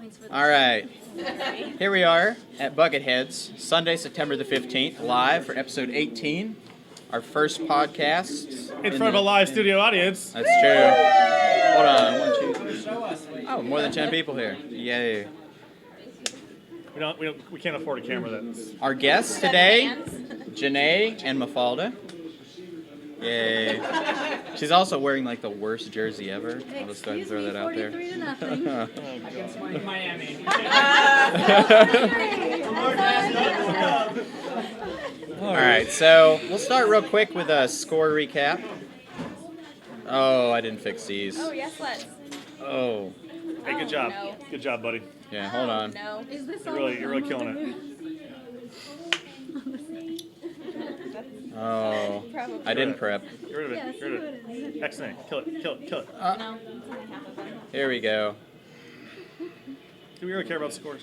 points for this. All right. Here we are at Bucketheads, Sunday, September the 15th, live for episode 18, our first podcast. In front of a live studio audience. That's true. Hold on. 1, 2, 3. Oh, more than 10 people here. Yay. We can't afford a camera that's... Our guests today, JaNae and Mafalda. Yay. She's also wearing like the worst jersey ever. I'll just go ahead and throw that out there. 43-0. Miami. All right, so we'll start real quick with a score recap. Oh, I didn't fix these. Oh, yes, let's. Oh. Hey, good job. No. Good job, buddy. Yeah, hold on. No. Is this You're really killing it. Oh, Probably. I didn't prep. Get rid of it. Get rid of it. Excellent. Kill it. Kill it. Kill it. No, it's only half of them. Here we go. Do we really care about scores?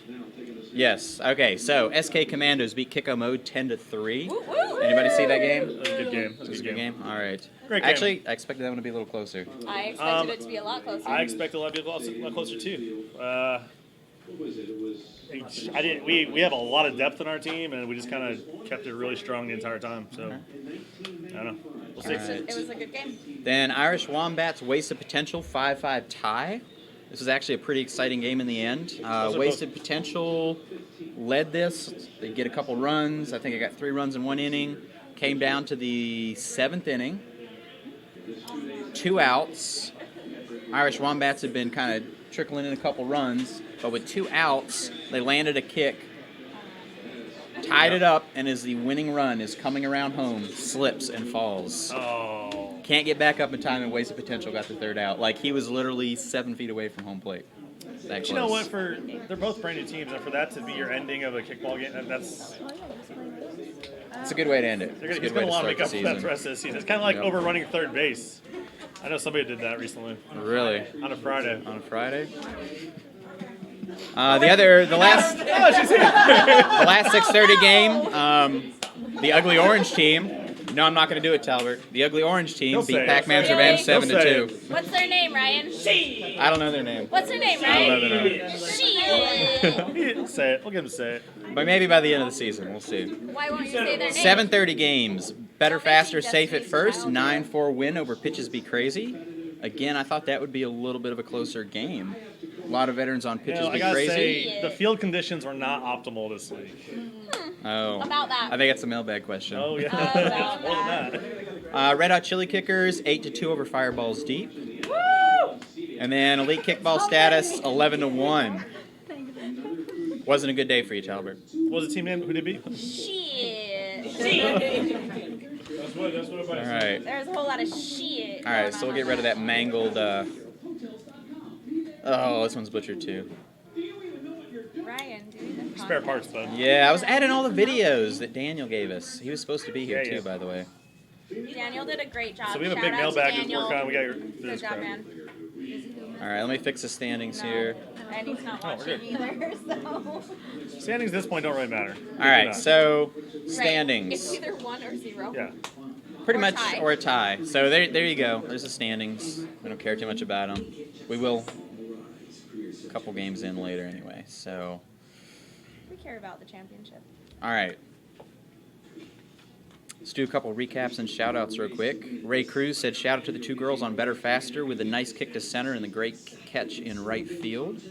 Yes. Okay. So SK Commandos beat Kicko Mode 10-3. Woo, woo. Anybody see that game? That was a good game. It was a good game. All right. Great game. Actually, I expected that one to be a little closer. I expected it to be a lot closer. I expect a lot to be a lot closer too. We have a lot of depth in our team, and we just kind of kept it really strong the entire time. So I don't know. We'll see. All right. It was a good game. Then Irish Wombats Wasted Potential 5-5 tie. This was actually a pretty exciting game in the end. Wasted Potential led this. They get a couple runs. I think I got 3 runs in 1 inning. Came down to the 7th inning. 2 outs. Irish Wombats had been kind of trickling in a couple runs, but with 2 outs, they landed a kick, tied it up, and as the winning run is coming around home, slips and falls. Oh. Can't get back up in time, and Wasted Potential got the 3rd out. Like, he was literally 7 feet away from home plate. That You know what? They're both brand new teams, and for that to be your ending of a kickball game, that's It's a good way to end it. they're It's a going good to way want to start make up the for that season. the rest of the season. It's kind of like Yep. overrunning third base. I know somebody did that recently Really? on a Friday. On a Friday? The last Oh, she's here. the last 6:30 game, the Ugly Orange team. No, I'm not going to do it, Talbot. The Ugly Orange team Don't beat say it. Pac-Man's Really? Revenge Don't say 7-2. What's their name, Ryan? I don't know their name. What's their name, I don't know Ryan? their name. Shit. Say it. We'll get him to say it. But maybe by the end of the season, we'll see. Why won't you say their name? 7:30 games. Better, faster, safe at first. Destiny 9-4 win over Pitches Be Crazy. Again, I thought that would be a little bit of a closer game. A lot of veterans on Pitches I Be gotta Crazy. say, the field conditions were not optimal this week. Oh. About that. I think that's a mailbag question. Oh, yeah. About More than that. Red Hot Chili Kickers 8-2 over Fireballs Deep. Woo! And then Elite Kickball status 11-1. Wasn't a good day for you, Talbot. What was the team name? Who did it beat? Shit. That's what All right. There's a whole lot of shit. All right, so we'll get rid of that mangled. Oh, this one's butchered too. Ryan, dude. Spare parts, bud. Yeah, I was adding all the videos that Daniel gave us. He was supposed to be here Yeah, too, by the way. Daniel did a great job. So we have a Shout big out to mailbag to Daniel. work on. We got to do Good this job, crap. man. All right, let me fix the standings here. And he's not Oh, we're watching good. either, so. Standings at this point don't really matter. All right, Not. so Right. It's standings. either 1 or 0. Yeah. Pretty or much, tie. or a tie. So there you go. There's the standings. We don't care too much about them. We will a couple games in later anyway. So, We care about the championship. all right. Let's do a couple recaps and shout-outs real quick. Ray Cruz said, shout out to the 2 girls on Better Faster with a nice kick to center and the great catch in right field.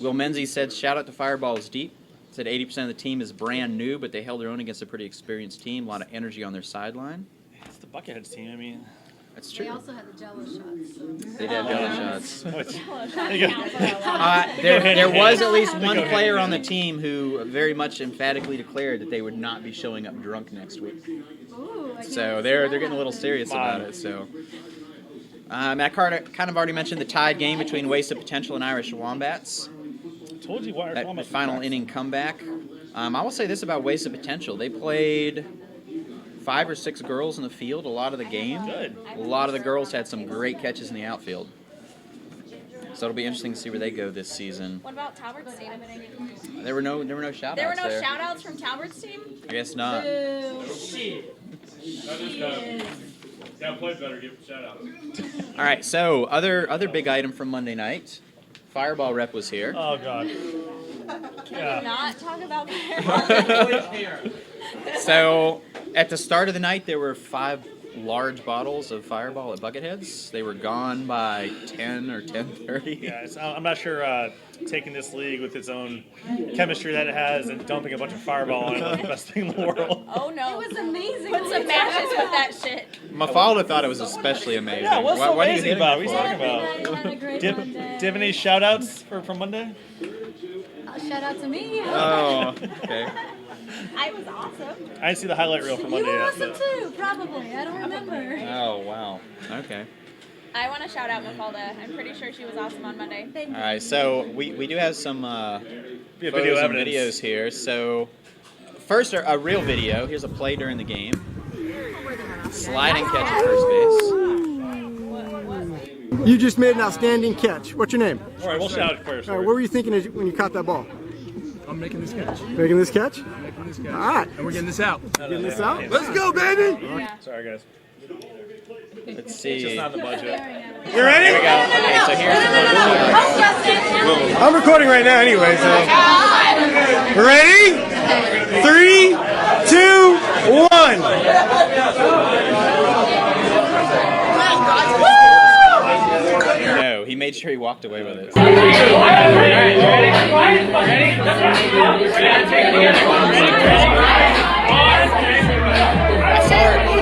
Will Menzies said, shout out to Fireballs Deep. Said 80% of the team is brand new, but they held their own against a pretty experienced team. A lot of energy on their sideline. It's the Bucketheads team. I mean, That's They true. also had the Jello shots. So. They did have jello shots. There There was at least one player on the team who very much emphatically declared that they would not be showing up drunk next week. Ooh, I can't So see they're that. getting a little serious Come about on. it. So I kind of already mentioned the tied game between Wasted Potential and Irish Wombats. told you what. That final inning comeback. I will say this about Wasted Potential: they played 5 or 6 girls in the field a lot of the game. Good. A lot of the girls had some great catches in the outfield. So it'll be interesting to see where they go this season. What about Talbert's team? There were no shout-outs There were no there. shout-outs from Talbert's team? I guess not. Gotta play better, give a shout out. All right, so other big item from Monday night. Fireball rep was here. Oh God. Can we not talk about fireball? So at the start of the night, there were 5 large bottles of Fireball at Bucketheads. They were gone by 10 or 10:30. Yeah, I'm not sure taking this league with its own chemistry that it has and dumping a bunch of Fireball on it was the best thing in the world. Oh no. It was amazing. Put some matches with that shit. Mafalda thought it was especially amazing. Yeah, what's so What are you amazing hitting about it it? for? What are you talking Everybody about? had a great Do you Monday. have any shout outs from Monday? Shout out to me. Oh, okay. I was awesome. I didn't see the highlight reel from You Monday were yet. awesome but- too, probably. I don't remember. Oh, wow. Okay. I want to shout out Mafalda. I'm pretty sure she was awesome on Monday. Thank All you. right, so we do have some Yeah, video photos and evidence. videos here. So first, a real video. Here's a play during the game. Sliding catch at first base. You just made an outstanding catch. What's your name? All right, we'll shout it first. All right, what were you thinking when you caught that ball? I'm making this catch. Making this catch? Making this catch. All right. And we're getting this out. Getting this out? Let's go, baby! Sorry, guys. Let's see. It's just not in the budget. You ready? Here we go. Okay, so here's the I'm recording right now anyway, so. Ready? 3, 2, 1. No, he made sure he walked away with it. I saw her on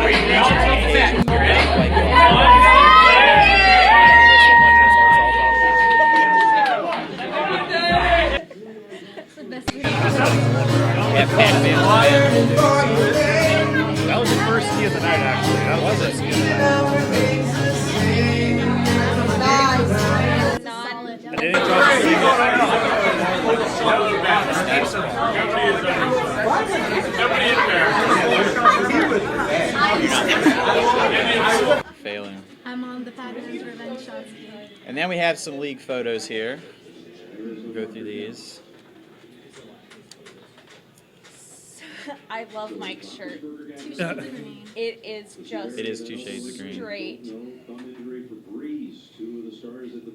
It's the best video. Yeah, Pac-Man. That was the first ski of the night, actually. That was the ski of the night. Solid. I didn't enjoy the Failing. I'm on the Packers revenge shots. And then we have some league photos here. We'll go through these. I love Mike's shirt. Two shades of green. It is just It is 2 shades of green. straight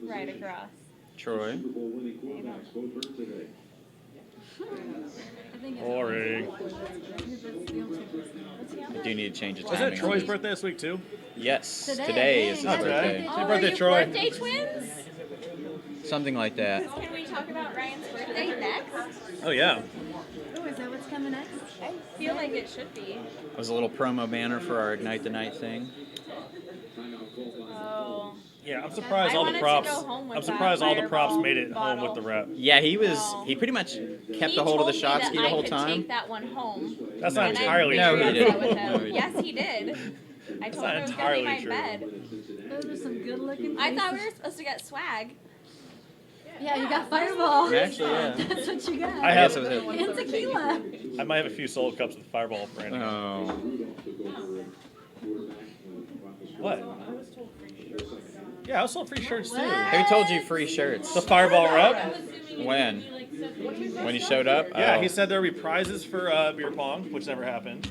right across. Troy. I think it's Boring. I do need to change the Was timing. that Troy's birthday this week, too? Yes. Today. Today is his Oh, today? birthday. Happy Oh, birthday, are you Troy. birthday twins? Something like that. Can we talk about Ryan's birthday next? Oh, yeah. Oh, is that what's coming next? I feel like it should be. It was a little promo banner for our Ignite the Night thing. Oh. Yeah, I'm surprised all the wanted to props. go home with I'm surprised that all the props Fireball made it home with bottle. the rep. Yeah, he No. pretty much kept He a hold of the told me shot that ski the whole I could time. take that one home. That's not and entirely No, true. he upset didn't. with No, him. he Yes, he did. I told not him it was gonna be entirely my true. bed. Those are some good looking I thought we were supposed to get swag. Yeah, you got Fireball. Actually, yeah. That's what you got. I I have. guess it was it. And tequila. I might have a few sold cups with Fireball branding. Oh. What? Yeah, I was sold free shirts too. Who told you free shirts? The Fireball rep. When? When he showed up? Yeah, Oh. he said there would be prizes for beer pong, which never happened,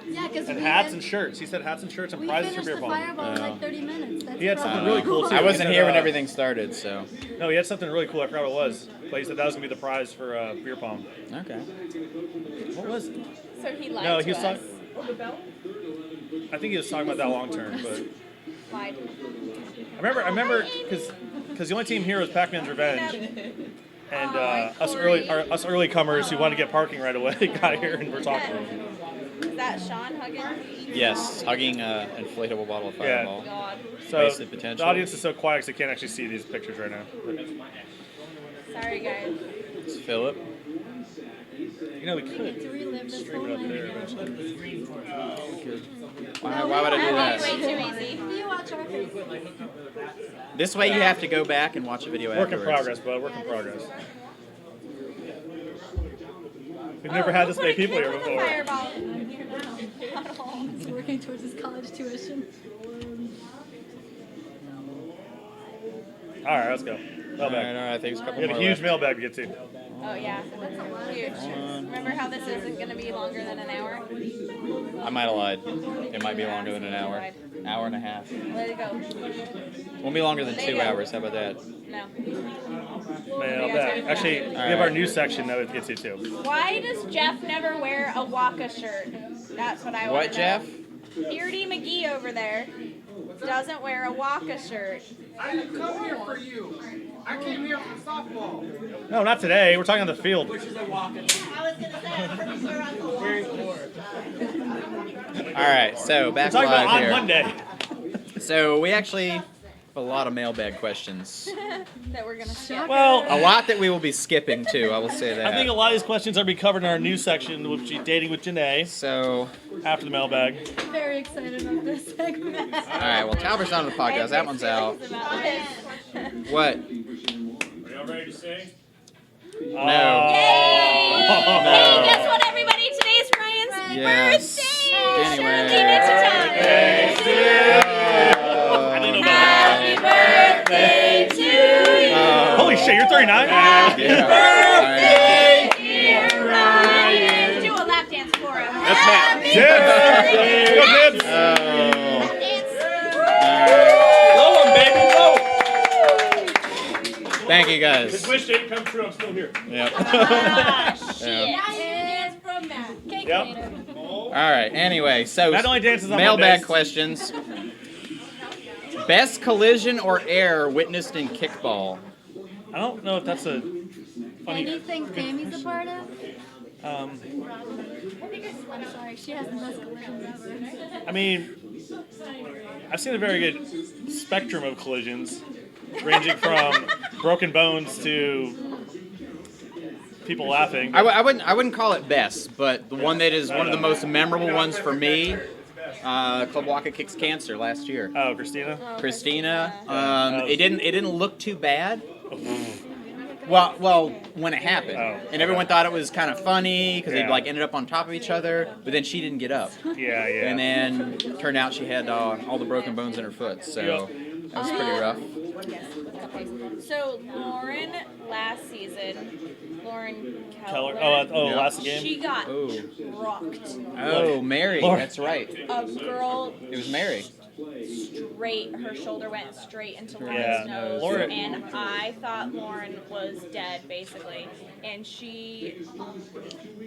Yeah, because and hats and shirts. He said hats and shirts and we prizes for finished beer the pong. Fireball in like 30 minutes. That's He had the something problem. really cool too. I He wasn't said, here when everything started, so. No, he had something really cool. I forgot what it was. But he said that was gonna be the prize for beer pong. Okay. What was it? So he lied No, to he was us. talking. I think he was talking about that long term, but Lied. I remember because the only team here was Pac-Man's Revenge, and us early comers who wanted to get parking right away got here and we're talking. Is that Sean Huggins? Yes, hugging an inflatable bottle of Yeah. Fireball. God. So Wasted the potential. audience is so quiet because they can't actually see these pictures right now. But, Sorry, guys. It's Philip. you know, we We get could to relive this stream whole it up night there again. eventually. Why would I do Way that? too easy. Do you watch our Facebook? This way you have to go back and watch a video Work in afterwards. progress, bud. Work in progress. We've never had this many people here before. Fireball. He's working towards his college tuition. All right, let's go. All Mailbag. right, I think it's a couple We got more a huge left. mailbag to get to. Oh yeah. Huge. Remember how this isn't gonna be longer than an hour? I might have lied. It might be longer than an hour. Lied. Hour and a half. Let it go. Won't be longer than 2 hours. How about that? No. Mailbag. Actually, we have our news section that we get to too. Why does Jeff never wear a Waka shirt? That's what I want What, to know. Jeff? Beardy McGee over there doesn't wear a Waka shirt. I didn't come here for you. I came here for softball. No, not today. We're talking on the field. All right, so back We're talking about live on here. Monday. So we actually have a lot of mailbag questions. That we're gonna skip. Well, A lot that we will be skipping too. I will say that. I think a lot of these questions are be covered in our news section, which is dating with JaNae So, after the mailbag. I'm very excited about this segment. all right. Well, Talbert's not on the podcast. That one's out. What? Are y'all ready to sing? No. Hey, guess what, everybody? Today's Ryan's Yes. birthday. Anyway. Leave it to time. I didn't know about Happy birthday to you. that. Holy shit, you're 39? Birthday, dear Ryan. Do a lap dance for him. That's Matt. Dibs! Go Dibs! Blow 'em, baby, blow 'em. Thank you guys. Wish didn't come true, I'm still here. Yep. Ah, shit. Yeah. Dance from Matt. Cake Yep. later. All right. Anyway, so Matt only dances on mailbag Mondays. questions. Best collision or error witnessed in kickball? I don't know if that's a funny. Anything Tammy's a part of? Um, I'm sorry, she has the best collisions ever. I mean, I've seen a very good spectrum of collisions, ranging from broken bones to people laughing. I wouldn't call it best, but the one that is one of the most memorable ones for me, Club Waka Kicks Cancer last year. Oh, Christina. Christina, it didn't look too bad. Well, when it happened, and everyone thought it was kind of funny because they Yeah. like ended up on top of each other, but then she didn't get up, Yeah, and yeah. then turned out she had all the broken bones in her foot, so that was pretty rough. So Lauren last season, Lauren Keller. Keller. Oh, Yeah. last game. She got Oh, rocked. oh, Mary, Lord. that's right. A girl It was Mary. straight, her shoulder went straight into Lauren's Yeah. nose, Lauren- and I thought Lauren was dead, basically. And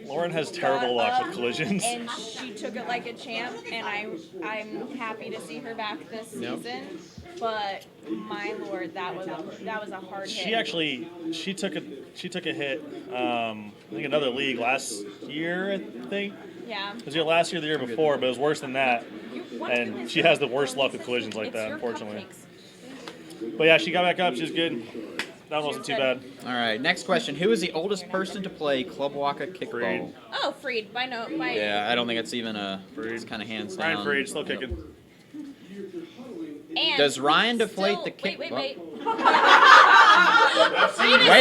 Lauren has terrible luck with collisions. and she took it like a champ, and I'm happy to see her back this Yep. season. But my lord, that was a hard hit. She actually took a hit. I think another league last year. I think Yeah. it was either last year or the year before, but it was worse than that. What And goodness. she has the worst luck with collisions like It's that, your unfortunately. cupcakes. But yeah, she got back up. She was good. That wasn't too bad. All right, next question. Who is the oldest person to play Club Waka Kickball? Freed. Oh, Freed, by Yeah, I don't think it's even it's kind of hands down. Ryan Freed, still Yep. kicking. And Does Ryan deflate still- the kick? Wait. Way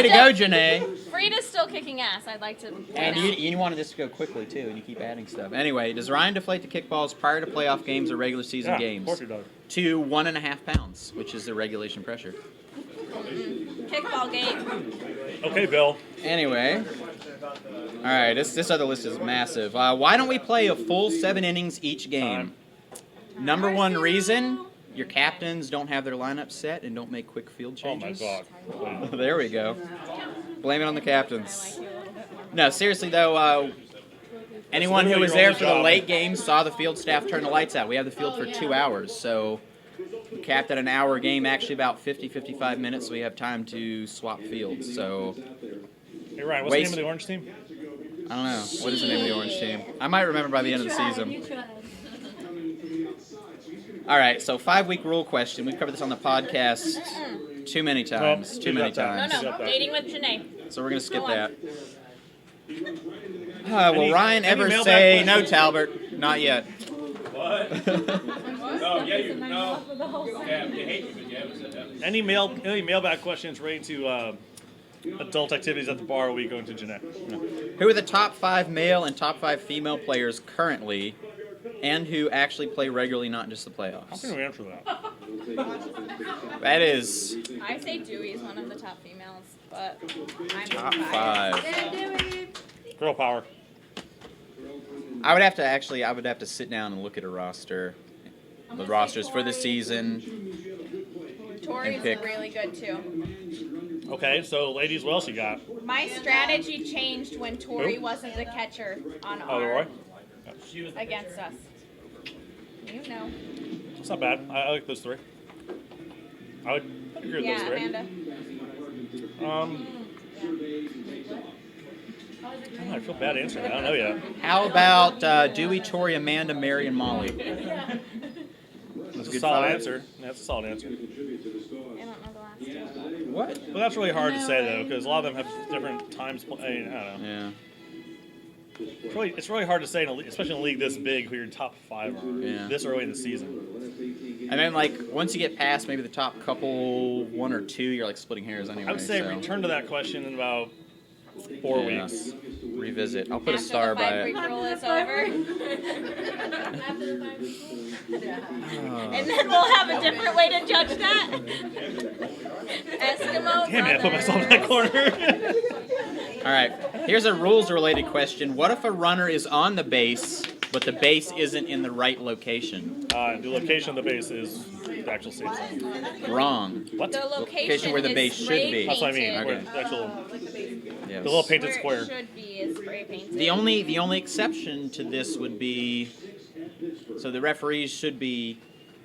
to go, JaNae. Freed is still kicking ass. I'd like to. And point out. you wanted this to go quickly too, and you keep adding stuff. Anyway, does Ryan deflate the kickballs prior to playoff games or regular season Yeah, games? of course he does. To 1.5 pounds, which is the regulation pressure. Kickball game. Okay, Bill. Anyway, all right, this other list is massive. Why don't we play a full 7 innings each game? Number one reason: your captains don't have their lineup set and don't make quick field Oh my changes. God. There we go. Blame it on the captains. No, seriously though, anyone who literally was your there only for the job. late game saw the field staff turn the lights out. We have the field for 2 hours, so we capped at an hour game, actually about 50-55 minutes, so we have time to swap fields. So Hey Ryan, what's Waste- the name of the orange team? I don't know. What is the name of the orange team? I might remember by the end of the You season. tried. All right, so 5-week rule question. We've covered this on the podcast too many times. Well, Too many you got that. times. No, Got that. dating with JaNae. So we're gonna skip Go on. that. Will Any- Ryan any ever mailbag say no, questions? Talbert? Not yet. Any mailbag questions relating to adult activities at the bar? We go into JaNae. Who are the top 5 male and top 5 female players currently, and who actually play regularly, not just the How playoffs? can we answer that? That is I say Dewey is one of the top females, but I'm top biased. 5. Girl power. I would have to sit down and look at a roster the rosters for the season. Tori's pick. really good too. Okay, so ladies, what else you got? My strategy changed when Tori Who? wasn't the catcher on Oh, our Roy? against us. You know. It's not bad. I like those three. I would agree with Yeah, those three. Amanda. I feel bad answering that. I don't know yet. How about Dewey, Tori, Amanda, Mary, and Molly? That's a good solid five. answer. That's a solid answer. I don't know the last two. What? But that's really hard to say though, because a lot of them have different times. I don't know. Yeah. It's really hard to say, especially in a league this big, who your top 5 are Yeah. this early in the season. And then, like, once you get past maybe the top couple, 1 or 2, you're like splitting hairs anyway. I would say so. return to that question in about 4 Yeah. weeks. Revisit. I'll put a After star the by 5-week it. rule is over. Oh. And then we'll have a different way to judge that. Eskimo. Damn it, I put myself in that corner. All right. Here's a rules-related question. What if a runner is on the base, but the base isn't in the right location? The location of the base is the actual safe zone. Wrong. What? The Location where the is base should spray be. That's what I mean. painted. Where the actual, Yes. the little painted Where square. it should be is spray painted. The only exception to this would be, so the referees should be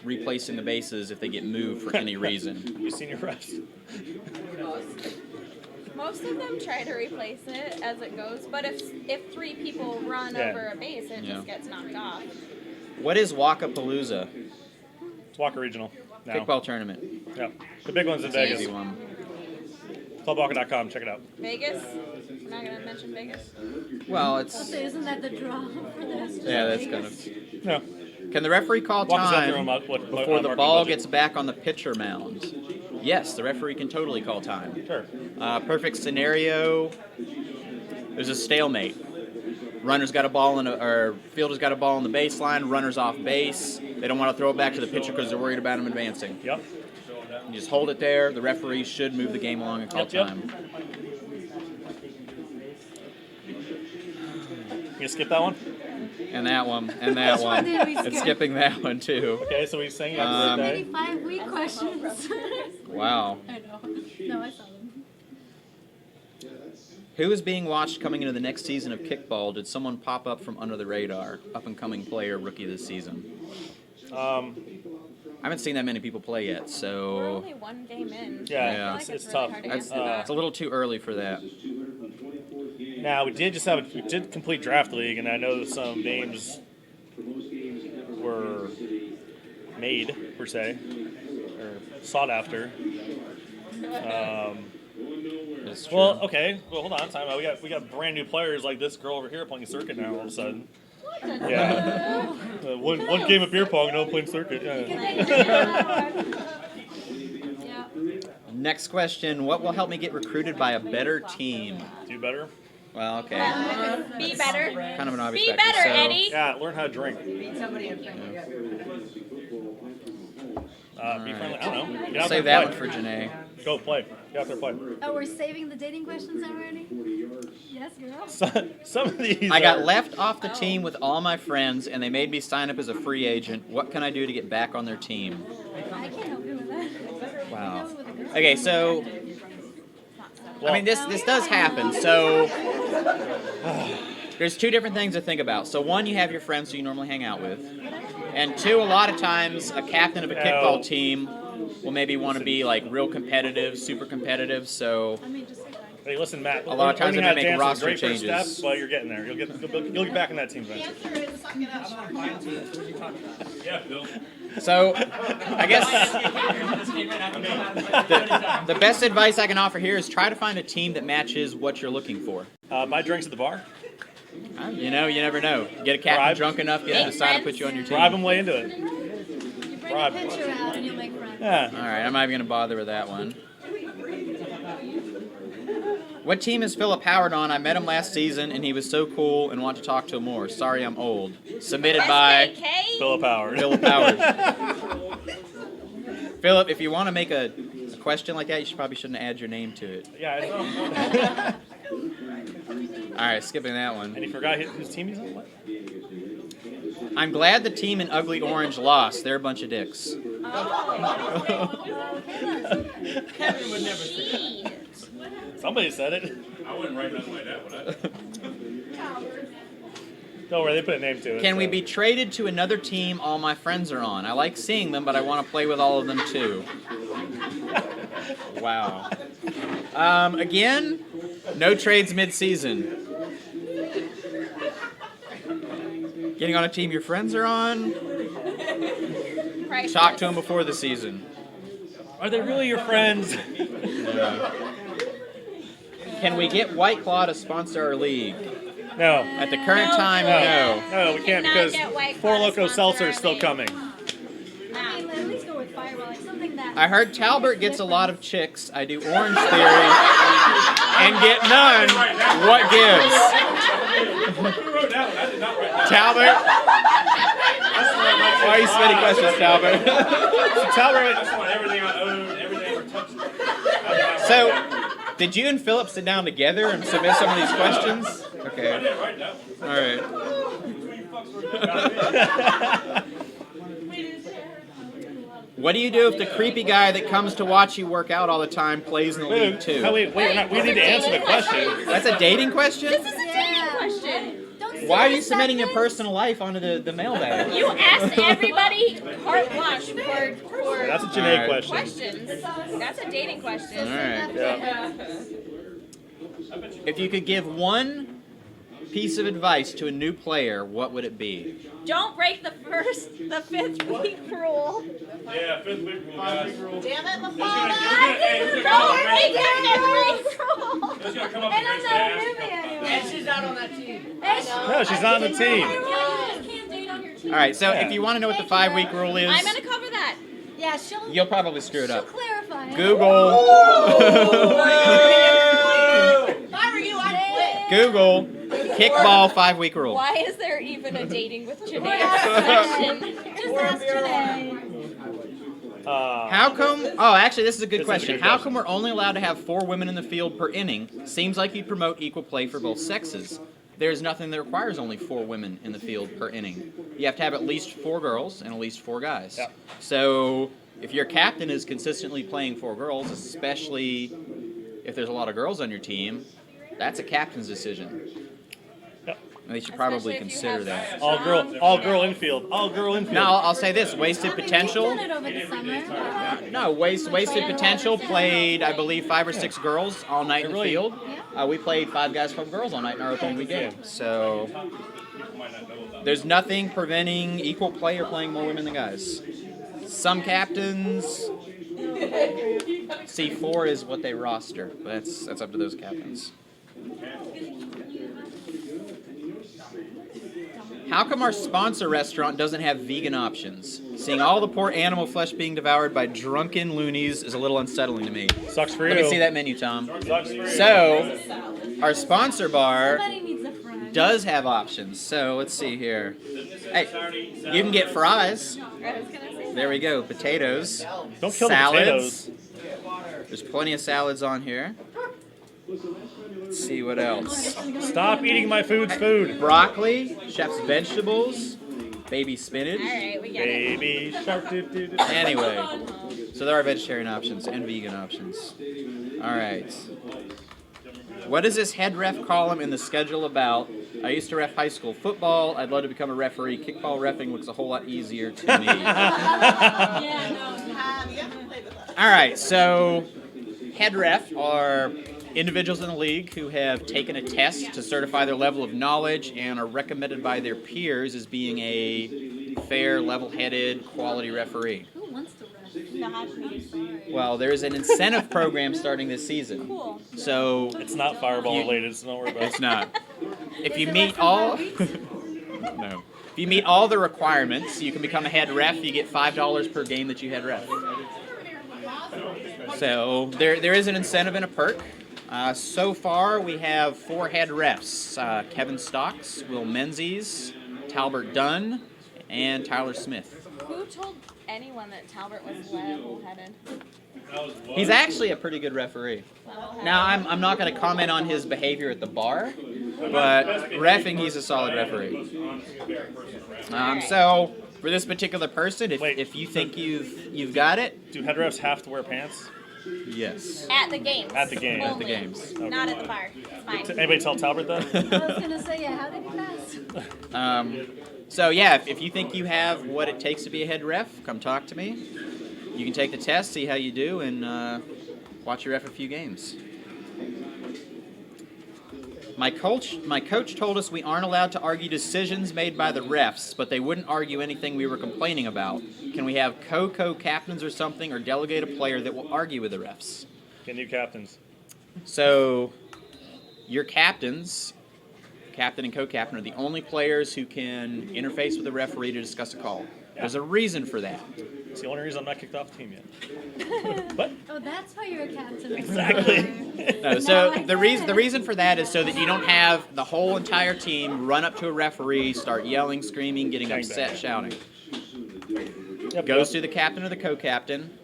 replacing the bases if they get moved for any reason. You seen your refs? Most of them try to replace it as it goes, but if 3 people run Yeah. over a base, it Yeah. just gets knocked off. What is Waka-Palooza? It's Walker Regional now. Kickball tournament. Yeah. The big one's in It's an Vegas. easy one. Clubwalker.com. Check it out. Vegas? I'm not gonna mention Vegas. Well, it's So isn't that the draw for this? yeah, that's kind of. No. Can the referee call Walk us out there time on before the marketing ball budget. gets back on the pitcher mound? Yes, the referee can totally call time. Sure. Perfect scenario. There's a stalemate. Runner's got a ball or fielder's got a ball on the baseline. Runner's off base. They don't want to throw it back to the pitcher because they're worried about him advancing. Yep. You just hold it there. The referee should move the game along and call Yep. time. You skip that one? And that one. And that one. did we And skip? skipping that one too. Okay, so he's saying you Um, have to Many birthday. 5-week questions. Wow. I know. No, I saw them. Who is being watched coming into the next season of Kickball? Did someone pop up from under the radar? Up and coming player, rookie this season. I haven't seen that many people play yet, We're so only 1 game in. Yeah, I feel like it's it's really tough. hard to that's, answer that. it's a little too early for that. Now we did complete draft league, and I know that some names were made per se or sought after. That's true. Well, okay. Well, hold on. Time out. We got brand new players like this girl over here playing circuit now. All of a sudden. Yeah. One game of beer pong, no playing circuit. Yeah. Yeah. Next question. What will help me get recruited by a better team? Do better. Well, okay. Be better. Kind of an obvious Be factor. better, So, Eddie. Yeah. Learn how to drink. Be friendly. I don't know. Get out Save there that and one play. for JaNae. Go play. Get out there and play. Oh, we're saving the dating questions already? Yes, girl. Some of these. I got are- left off the team with all my friends, and they made me sign up as a free agent. What can I do to get back on their team? I can't help you with that. Wow. With a girl. Okay, so I mean this does happen. So there's 2 different things to think about. So 1, you have your friends who you normally hang out with, and 2, a lot of times a captain of a kickball team will maybe want to be like real competitive, super competitive. So I mean, just say bye. Hey, listen, Matt. A lot of times learning they how to make dance is a roster great first changes. step, but you're getting there. You'll get back in that team eventually. So, I guess the best advice I can offer here is try to find a team that matches what you're looking for. Buy drinks at the bar. You know, you never know. Get a captain Bribe. drunk enough, get him to decide to put you on your team. Bribe them way into it. You bring Bribe. a picture out and you'll make friends. Yeah. All right, I'm not even going to bother with that one. What team is Philip Howard on? I met him last season, and he was so cool and want to talk to him more. Sorry, I'm old. Submitted by SKK? Philip Howard. Philip Howard. Philip, if you want to make a question like that, you probably shouldn't add your name to it. Yeah, I know. All right, skipping that one. And he forgot whose team he's on? What? I'm glad the team in Ugly Orange lost. They're a bunch of dicks. Kevin would never say that. Somebody said it. I wouldn't write nothing like that, would I? Don't worry, they put a name to it. Can we so. be traded to another team all my friends are on? I like seeing them, but I want to play with all of them too. Wow. Again, no trades mid-season. Getting on a team your friends are on. Talk to them before the season. Are they really your friends? Can we get White Claw to sponsor our league? No. At the current time, no. No, we can't cannot because get White Four Claw to Loko sponsor Seltzer our is still league. coming. I mean, at least go with Fireball, like something that. I heard Talbert gets a lot of chicks. I do Orange Theory and get none. What gives? Who wrote that one? I did not write that. Talbert? Why are you spitting questions, Talbert? Talbert, I just want everything I own, everything I ever touched. So, did you and Philip sit down together and submit some of these questions? I Okay. didn't write that one. All right. Who you fucks wrote that? What do you do if the creepy guy that comes to watch you work out all the time plays in the league too? wait, we need to answer the question. That's a dating question? This is a dating question. Why are you submitting your personal life onto the mailbag? You asked everybody carte blanche for That's a All JaNae right. question. questions. That's a dating question. All right. Yeah. If you could give one piece of advice to a new player, what would it be? Don't break the fifth week rule. Yeah, fifth week rule, guys. Damn it, Don't Mafalda! break the fifth week rule. Who's gonna come up And I'm against not a that? newbie anyway. And she's not on that team. No, she's not on the team. You just can't date on your team. All right, so if you want to know what the 5-week rule is, I'm gonna cover that. Yeah, she'll you'll probably screw it she'll up. clarify. Google. If I were you, I'd quit. Google kickball 5-week rule. Why is there even a dating with JaNae section? Just ask JaNae. How come? Oh, actually, this is a good This is a question. good How question. come we're only allowed to have 4 women in the field per inning? Seems like you promote equal play for both sexes. There's nothing that requires only 4 women in the field per inning. You have to have at least 4 girls and at least 4 guys. Yep. So if your captain is consistently playing 4 girls, especially if there's a lot of girls on your team, that's a captain's decision. Yep. And they should probably Especially if you consider have that. All girl infield. All girl infield. Now, I'll say this: wasted potential. We've done it over the summer. No, wasted potential played, I believe, 5 or 6 girls all night in the Really? field. We played 5 guys, 12 girls all night in our opening week game. So there's nothing preventing equal play or playing more women than guys. Some captains see 4 is what they roster, but that's up to those captains. How come our sponsor restaurant doesn't have vegan options? Seeing all the poor animal flesh being devoured by drunken loonies is a little unsettling to me. Sucks for you. Let me see that menu, Tom. Sucks for you. So, our sponsor bar Somebody needs a friend. does have options. So, let's see here. Hey, you can get fries. I was gonna say There we go. Potatoes. Don't kill salads. the potatoes. There's plenty of salads on here. Let's see what else. Stop eating my food's food. Broccoli, chef's vegetables, baby spinach. All right, we get it. Baby shark. Anyway, so there are vegetarian options and vegan options. All right. What is this head ref column in the schedule about? I used to ref high school football. I'd love to become a referee. Kickball reffing looks a whole lot easier to me. You have to play with us. All right, so head ref are individuals in the league who have taken a test to certify their level of knowledge and are recommended by their peers as being a fair, level-headed, quality referee. Who wants to ref? Well, there is an incentive program starting this season. Cool. So It's not fireball related, so don't worry about it. it's not. If you it meet less than all 5 weeks? no. If you meet all the requirements, you can become a head ref. You get $5 per game that you head ref. So there is an incentive and a perk. So far, we have 4 head refs: Kevin Stocks, Will Menzies, Talbert Dunn, and Tyler Smith. Who told anyone that Talbert was level-headed? He's actually a pretty good referee. Now, I'm not going to comment on his behavior at the bar, but reffing, he's a solid referee. So for this particular person, if you think you've got it, Do head refs have to wear pants? yes. At the games. At the game. Only. The games. Not at the bar. It's fine. Did anybody tell Talbert that? I was gonna say, yeah, how did he pass? So yeah, if you think you have what it takes to be a head ref, come talk to me. You can take the test, see how you do, and watch you ref a few games. My coach told us we aren't allowed to argue decisions made by the refs, but they wouldn't argue anything we were complaining about. Can we have co-captains or something, or delegate a player that will argue with the refs? Get new captains. So your captains, captain and co-captain, are the only players who can interface with the referee to discuss a call. There's a reason for that. It's the only reason I'm not kicked off the team yet. But Oh, that's why you're a captain. exactly. No, so the reason for that is so that you don't have the whole entire team run up to a referee, start yelling, screaming, getting Bang, upset, bang. shouting. Yep, Goes to the captain or the co-captain.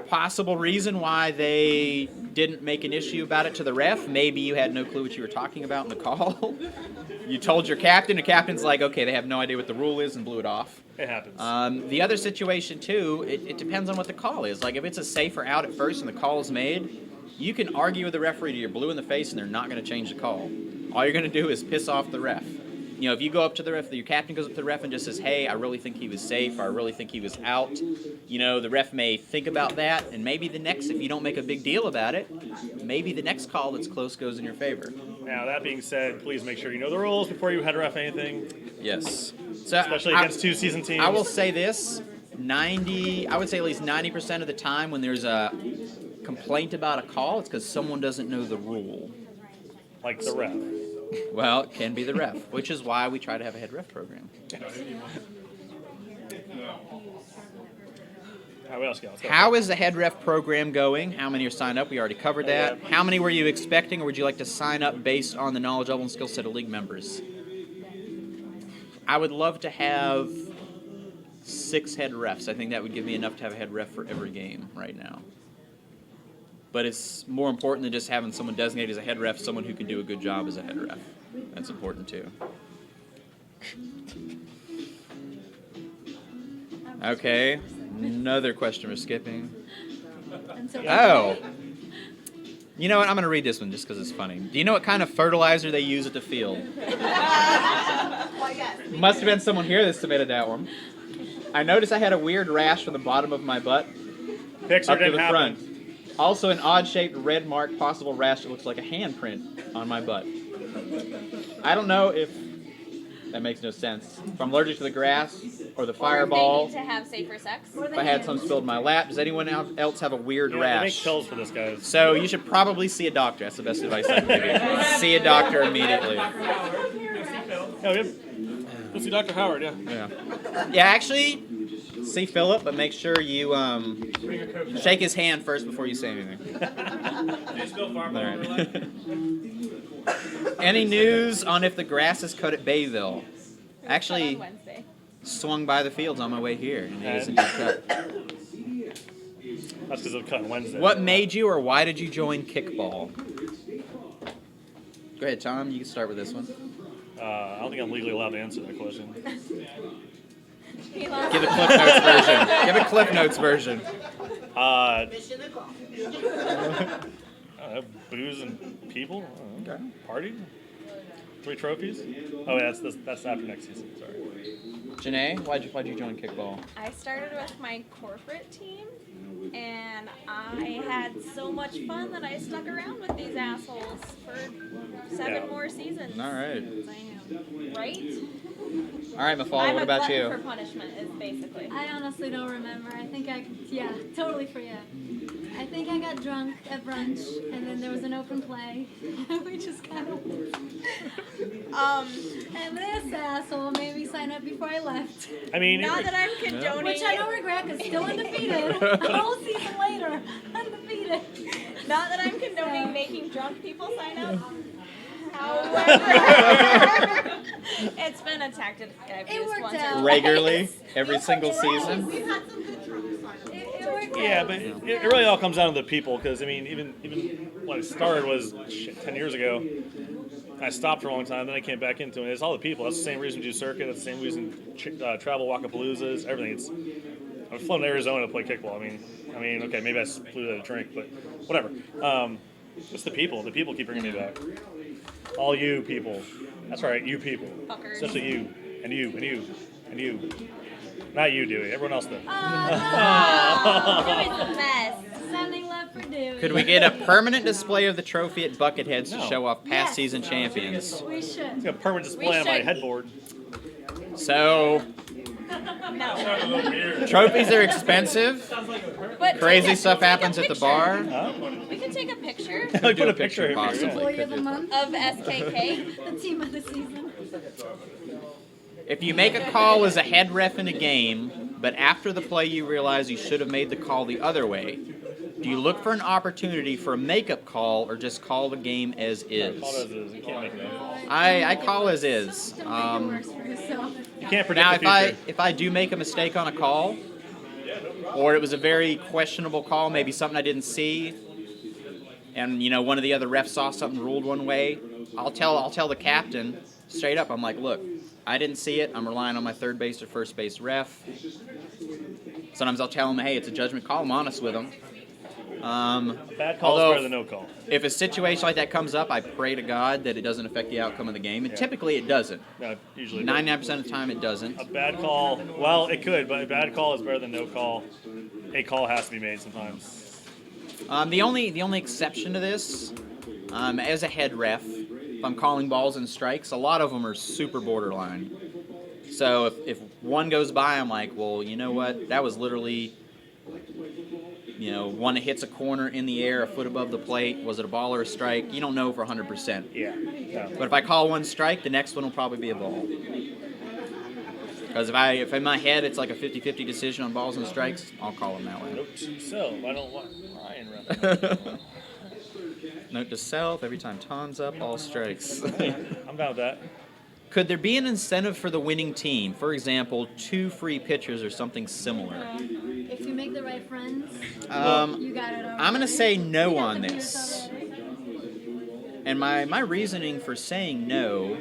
Possible reason why they didn't make an issue about it to the ref. Maybe you had no clue what you were talking about in the call. You told your captain. The captain's like, okay, they have no idea what the rule is, and blew it off. It happens. The other situation, too, it depends on what the call is. Like, if it's a safer out at first and the call is made, you can argue with the referee till you're blue in the face and they're not going to change the call. All you're going to do is piss off the ref. You know, if you go up to the ref, your captain goes up to the ref and just says, hey, I really think he was safe, or I really think he was out. You know, the ref may think about that, and maybe the next, if you don't make a big deal about it, maybe the next call that's close goes in your favor. Now, that being said, please make sure you know the rules before you head ref anything, Yes. So especially against two season teams. I will say this, I would say at least 90% of the time when there's a complaint about a call, it's because someone doesn't know the rule. Like the ref. Well, it can be the ref, which is why we try to have a head ref program. What else, let's go. How is the head ref program going? How many are signed up? We already covered that. How many were you expecting, or would you like to sign up based on the knowledge level and skill set of league members? I would love to have 6 head refs. I think that would give me enough to have a head ref for every game right now. But it's more important than just having someone designated as a head ref, someone who can do a good job as a head ref. That's important too. Okay, another question we're skipping. And so Oh! You know what, I'm going to read this one just because it's funny. Do you know what kind of fertilizer they use at the field? Must have been someone here that submitted that one. I noticed I had a weird rash from the bottom of my butt Pixar up to didn't the happen. front. Also an odd-shaped red mark, possible rash that looks like a handprint on my butt. I don't know if that makes no sense. If I'm allergic to the grass or the fireball, Or if they need to have safer sex. if I had some spilled in my lap, does anyone else have a weird Yeah, they make rash? pills for this, guys. So you should probably see a doctor. That's the best advice I can give you. See a doctor immediately. Yeah, go see Dr. Howard, yeah. Yeah, actually, see Philip, but make sure you shake his hand first before you say anything. Do you spill farm All over right. life? Any news on if the grass is cut at Bayville? Actually, On Wednesday. swung by the fields on my way here, and it is indeed cut. That's because of cutting Wednesday. What made you, or why did you join Kickball? Go ahead, Tom. You can start with this one. I don't think I'm legally allowed to answer that question. He lost. Give a Cliff Notes version. Give a Cliff Notes version. I don't know, booze and people. I don't know. Okay. Party. 3 trophies. Oh, yeah, that's after next season. Sorry. JaNae, why'd you join Kickball? I started with my corporate team, and I had so much fun that I stuck around with these assholes for 7 more seasons. All right. Right? All right, Mafalda, I'm what a about glutton you? for punishment, is basically. I honestly don't remember. I think yeah, totally forget. I think I got drunk at brunch, and then there was an open play. We just kind of. And this asshole made me sign up before I left. I mean, Not that I'm condoning Which I don't regret, because still undefeated. A whole season later, undefeated. Not that I'm condoning So- making drunk people sign up. However, it's been a tactic I've It used worked once or out. twice. Regularly, every single season. We've had some good drunk sign-ups. It worked yeah, out. but it really all comes down to the people. Because I mean, even when it started was 10 years ago. I stopped for a long time, then I came back into it. It's all the people. That's the same reason we do circuit. That's the same reason travel Walkapaloozas, everything. I'm flown to Arizona to play kickball. I mean, okay, maybe I flew there to drink, but whatever. It's the people. The people keep bringing me back. All you people. That's right, you people. Fuckers. Especially you, and you, and you, and you. Not you, Dewey. Everyone else does. Dewey's a mess. Sending love for Dewey. Could we get a permanent display of the trophy at Bucketheads to No. show off past Yes. season champions? We should. It's got a permanent display on my should. headboard. So, No. trophies are expensive. But Crazy stuff take a happens at the picture. bar. We can take a picture We Do put a a picture here. possibly. Employee Could of the do. month. of SKK. The team of the season. If you make a call as a head ref in a game, but after the play you realize you should have made the call the other way, do you look for an opportunity for a makeup call or just call the game as is? Call it as is. You can't make it up. I call as is. Don't make it worse for yourself. You can't predict Now, the future. if I do make a mistake on a call, or it was a very questionable call, maybe something I didn't see, and one of the other refs saw something ruled one way, I'll tell the captain straight up. I'm like, look, I didn't see it. I'm relying on my third base or first base ref. Sometimes I'll tell him, hey, it's a judgment call. I'm honest with him. Bad call is although better than no call. If a situation like that comes up, I pray to God that it doesn't affect the outcome of the game. And typically it doesn't. No, usually. 99% of the time it doesn't. A bad call, well, it could, but a bad call is better than no call. A call has to be made sometimes. The only exception to this, as a head ref, if I'm calling balls and strikes, a lot of them are super borderline. So if one goes by, I'm like, well, you know what? That was literally, one that hits a corner in the air, a foot above the plate. Was it a ball or a strike? You don't know for 100%. Yeah. No. But if I call one strike, the next one will probably be a ball. Because if in my head it's like a 50-50 decision on balls and strikes, I'll call them that way. Nope. So, I don't want Ryan ref. Note to self, every time Tom's up, all strikes. I'm down with that. Could there be an incentive for the winning team? For example, 2 free pitchers or something similar? If you make the right friends, you got it already. I'm going to say no You got on the this. beers already. And my reasoning for saying no,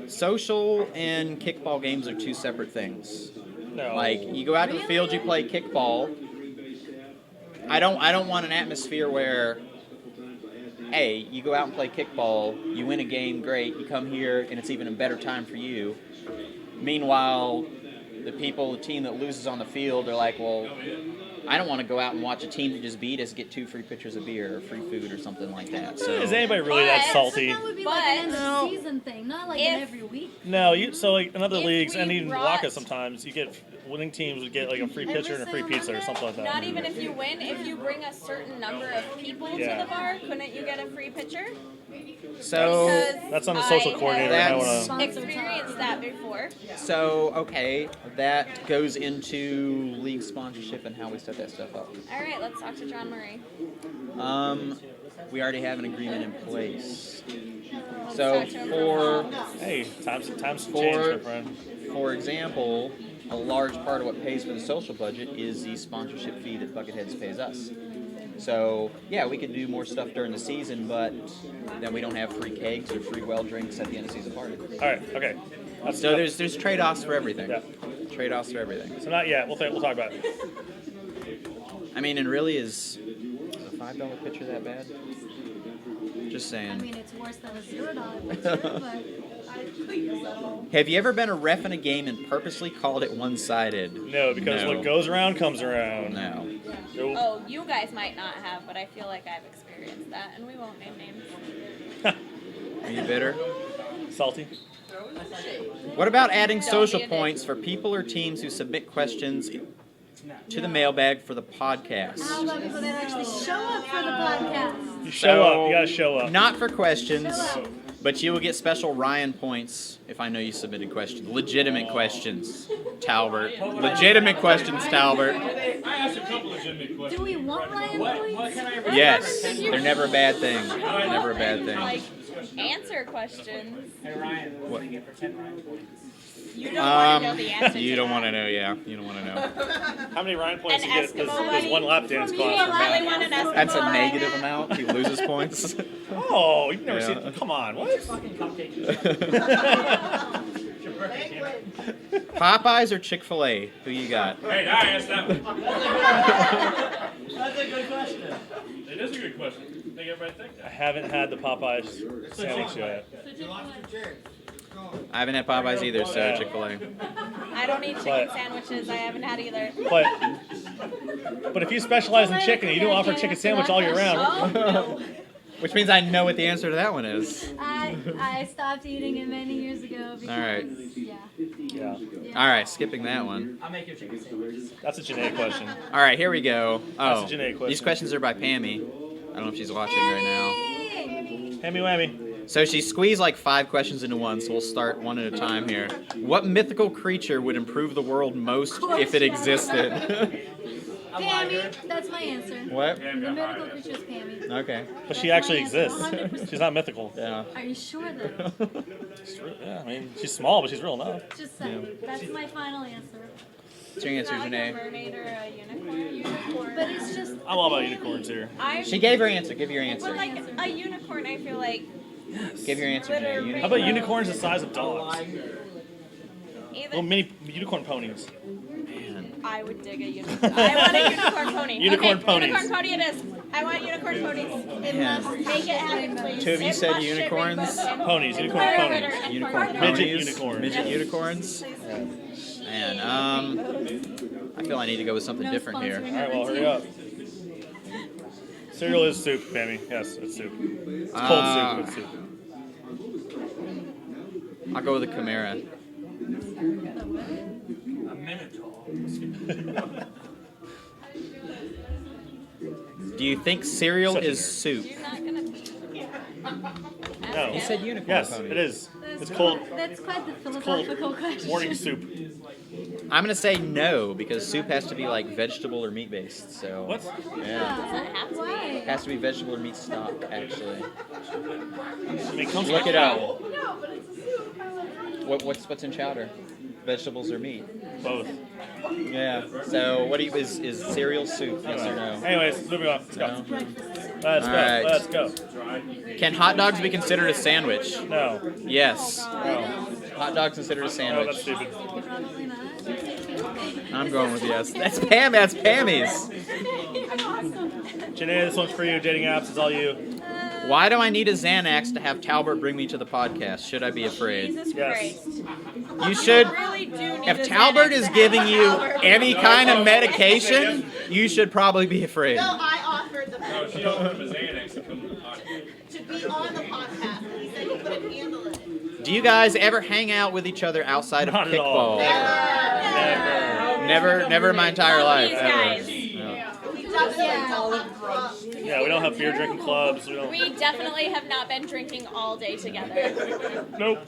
social and kickball games are 2 separate things. No. Like, you go out to the field, you play kickball. I don't want an atmosphere where, hey, you go out and play kickball, you win a game, great, you come here, and it's even a better time for you. Meanwhile, the team that loses on the field are like, well, I don't want to go out and watch a team that just beat us get 2 free pitchers of beer or free food or something like that. So Is anybody really that But- salty? That would be like an end But- of season thing, not like an If- every week. No, so like in other If leagues we and even brought- Lhorca sometimes you get winning teams would get like a free Every pitcher and a free single pizza or Monday? something like that. Not even if you win, if you bring a certain number of people Yeah. to the bar, couldn't you get a free pitcher? So Because That's on the social I coordinator. have I That's- wanna, experienced that before. okay, that goes into league sponsorship and how we set that stuff up. All right, let's talk to John Murray. We already have an agreement in place. Let's So talk to him for hey, times change, For- my friend. For example, a large part of what pays for the social budget is the sponsorship fee that Bucketheads pays us. So, yeah, we could do more stuff during the season, but then we don't have free kegs or free well drinks at the end of season party. All right, okay. That's, So there's trade-offs for everything. Yeah. Trade-offs for everything. so not yet. We'll talk about it. I mean, and really, is a $5 pitcher that bad? Just I saying. mean, it's worse than a $0 pitcher, but Have you ever been a ref in a game and purposely called it one-sided? No, because No. what goes around comes around. No. Nope. Oh, you guys might not have, but I feel like I've experienced that, and we won't name names. Are you bitter? Salty. What about adding Don't social be a dick. points for people or teams who submit questions to the mailbag for the podcast? how about people that actually show up for the podcast? You show up. You gotta show up. Not for questions, Show up. but you will get special Ryan points if I know you submitted questions. Legitimate questions, Talbert. Legitimate questions, Talbert. I asked a couple legitimate questions. Do we want Ryan What points? can I Yes, they're never a bad thing. Never a bad Like, thing. answer questions. Hey Ryan, What? what? Get for 10 Ryan points. You don't want to know the answer. You to don't that. want to know, yeah. You don't want to know. How many Ryan points An do you get? Eskimo Does one lap dance You cost? really want an Eskimo That's a bunny? negative amount. He loses points. Oh, you've never Yeah. seen. Come on, what? Fucking cupcake. Popeyes or Chick-fil-A? Who you got? Hey, I asked that one. That's a good question. It is a good question. Make everybody think I that. haven't had the Popeyes sandwich yet. You lost your chance. I haven't had Popeyes either, so Yeah. Chick-fil-A. I don't eat chicken But- sandwiches. I haven't had either. But if you specialize in chicken and you don't offer chicken sandwich all year round, Oh, no. Which means I know what the answer to that one is. I stopped eating it many years ago because right. yeah. yeah, All right, skipping that one. I'll make you a chicken sandwich. that's a JaNae question. All right, here we go. That's Oh, a JaNae question. these questions are by Pammy. I don't know if she's watching right now. Hammy whammy. So she squeezed like 5 questions into one, so we'll start one at a time here. What mythical creature would improve the world most if it existed? Pammy, that's my answer. What? The mythical creature is Pammy. Okay. But she That's my actually answer, exists. 100%. She's not mythical. Yeah. Are you sure though? Yeah, I mean, she's small, but she's real enough. Just saying. That's my final answer. What's your answer, Not like a JaNae? mermaid or a unicorn. But it's just. I'm all about unicorns here. She gave her answer. Give your But answer. like a unicorn, I feel like Give your answer, glitter JaNae. How about unicorns the size of dogs? either. Little mini unicorn ponies. I would dig a unicorn. I want a unicorn pony. Unicorn okay, ponies. Unicorn pony it is. I want unicorn ponies. It Man. must Make it happen, please. Two of you It said must ship unicorns? rainbows and Ponies, unicorn fire ponies. glitter and Unicorn fire ponies. Midget unicorns. Midget unicorns. Please. Man, I feel I need to go with something No different here. sponsoring All right, well, hurry up. Cereal is soup, Pammy. Yes, it's soup. It's cold soup, but it's soup. I'll go with the Chimera. A minotaur. Do you think cereal Such a is nerd. soup? You're not gonna. No. You said unicorn Yes, pony. it is. That's It's cold. That's quite the Cold philosophical question. morning soup. I'm gonna say no because soup has to be like vegetable or meat based. So What? yeah, Why? it has to be vegetable or meat stock actually. I mean, it comes Look from it up. No, but it's a soup. What's in chowder? Vegetables or meat? both. Yeah. So what do you is cereal soup? Yes or no? Anyways, moving on. Let's go. No. Let's go. Alright. Let's go. Can hot dogs be considered a sandwich? No. Yes. No. Hot dogs considered a No, that's sandwich. stupid. Probably not. I'm going with yes. That's Pam. That's Pammy's. JaNae, this one's for you. Dating apps is all you. Why do I need a Xanax to have Talbert bring me to the podcast? Should I be afraid? Jesus Yes. Christ. You should. I really do need If a Talbert Xanax is to giving have you Talbert. any kind of medication, you should probably be afraid. No, I offered the No, she offered him a Xanax to come to the podcast. to be on the podcast. He said he couldn't handle it. Do you guys ever hang out with each other outside of Not at all. kickball? Never. Never in my entire life. These Ever. guys. He definitely Yeah, we don't have beer drinking clubs. We don't. We definitely have not been drinking all day together. Nope.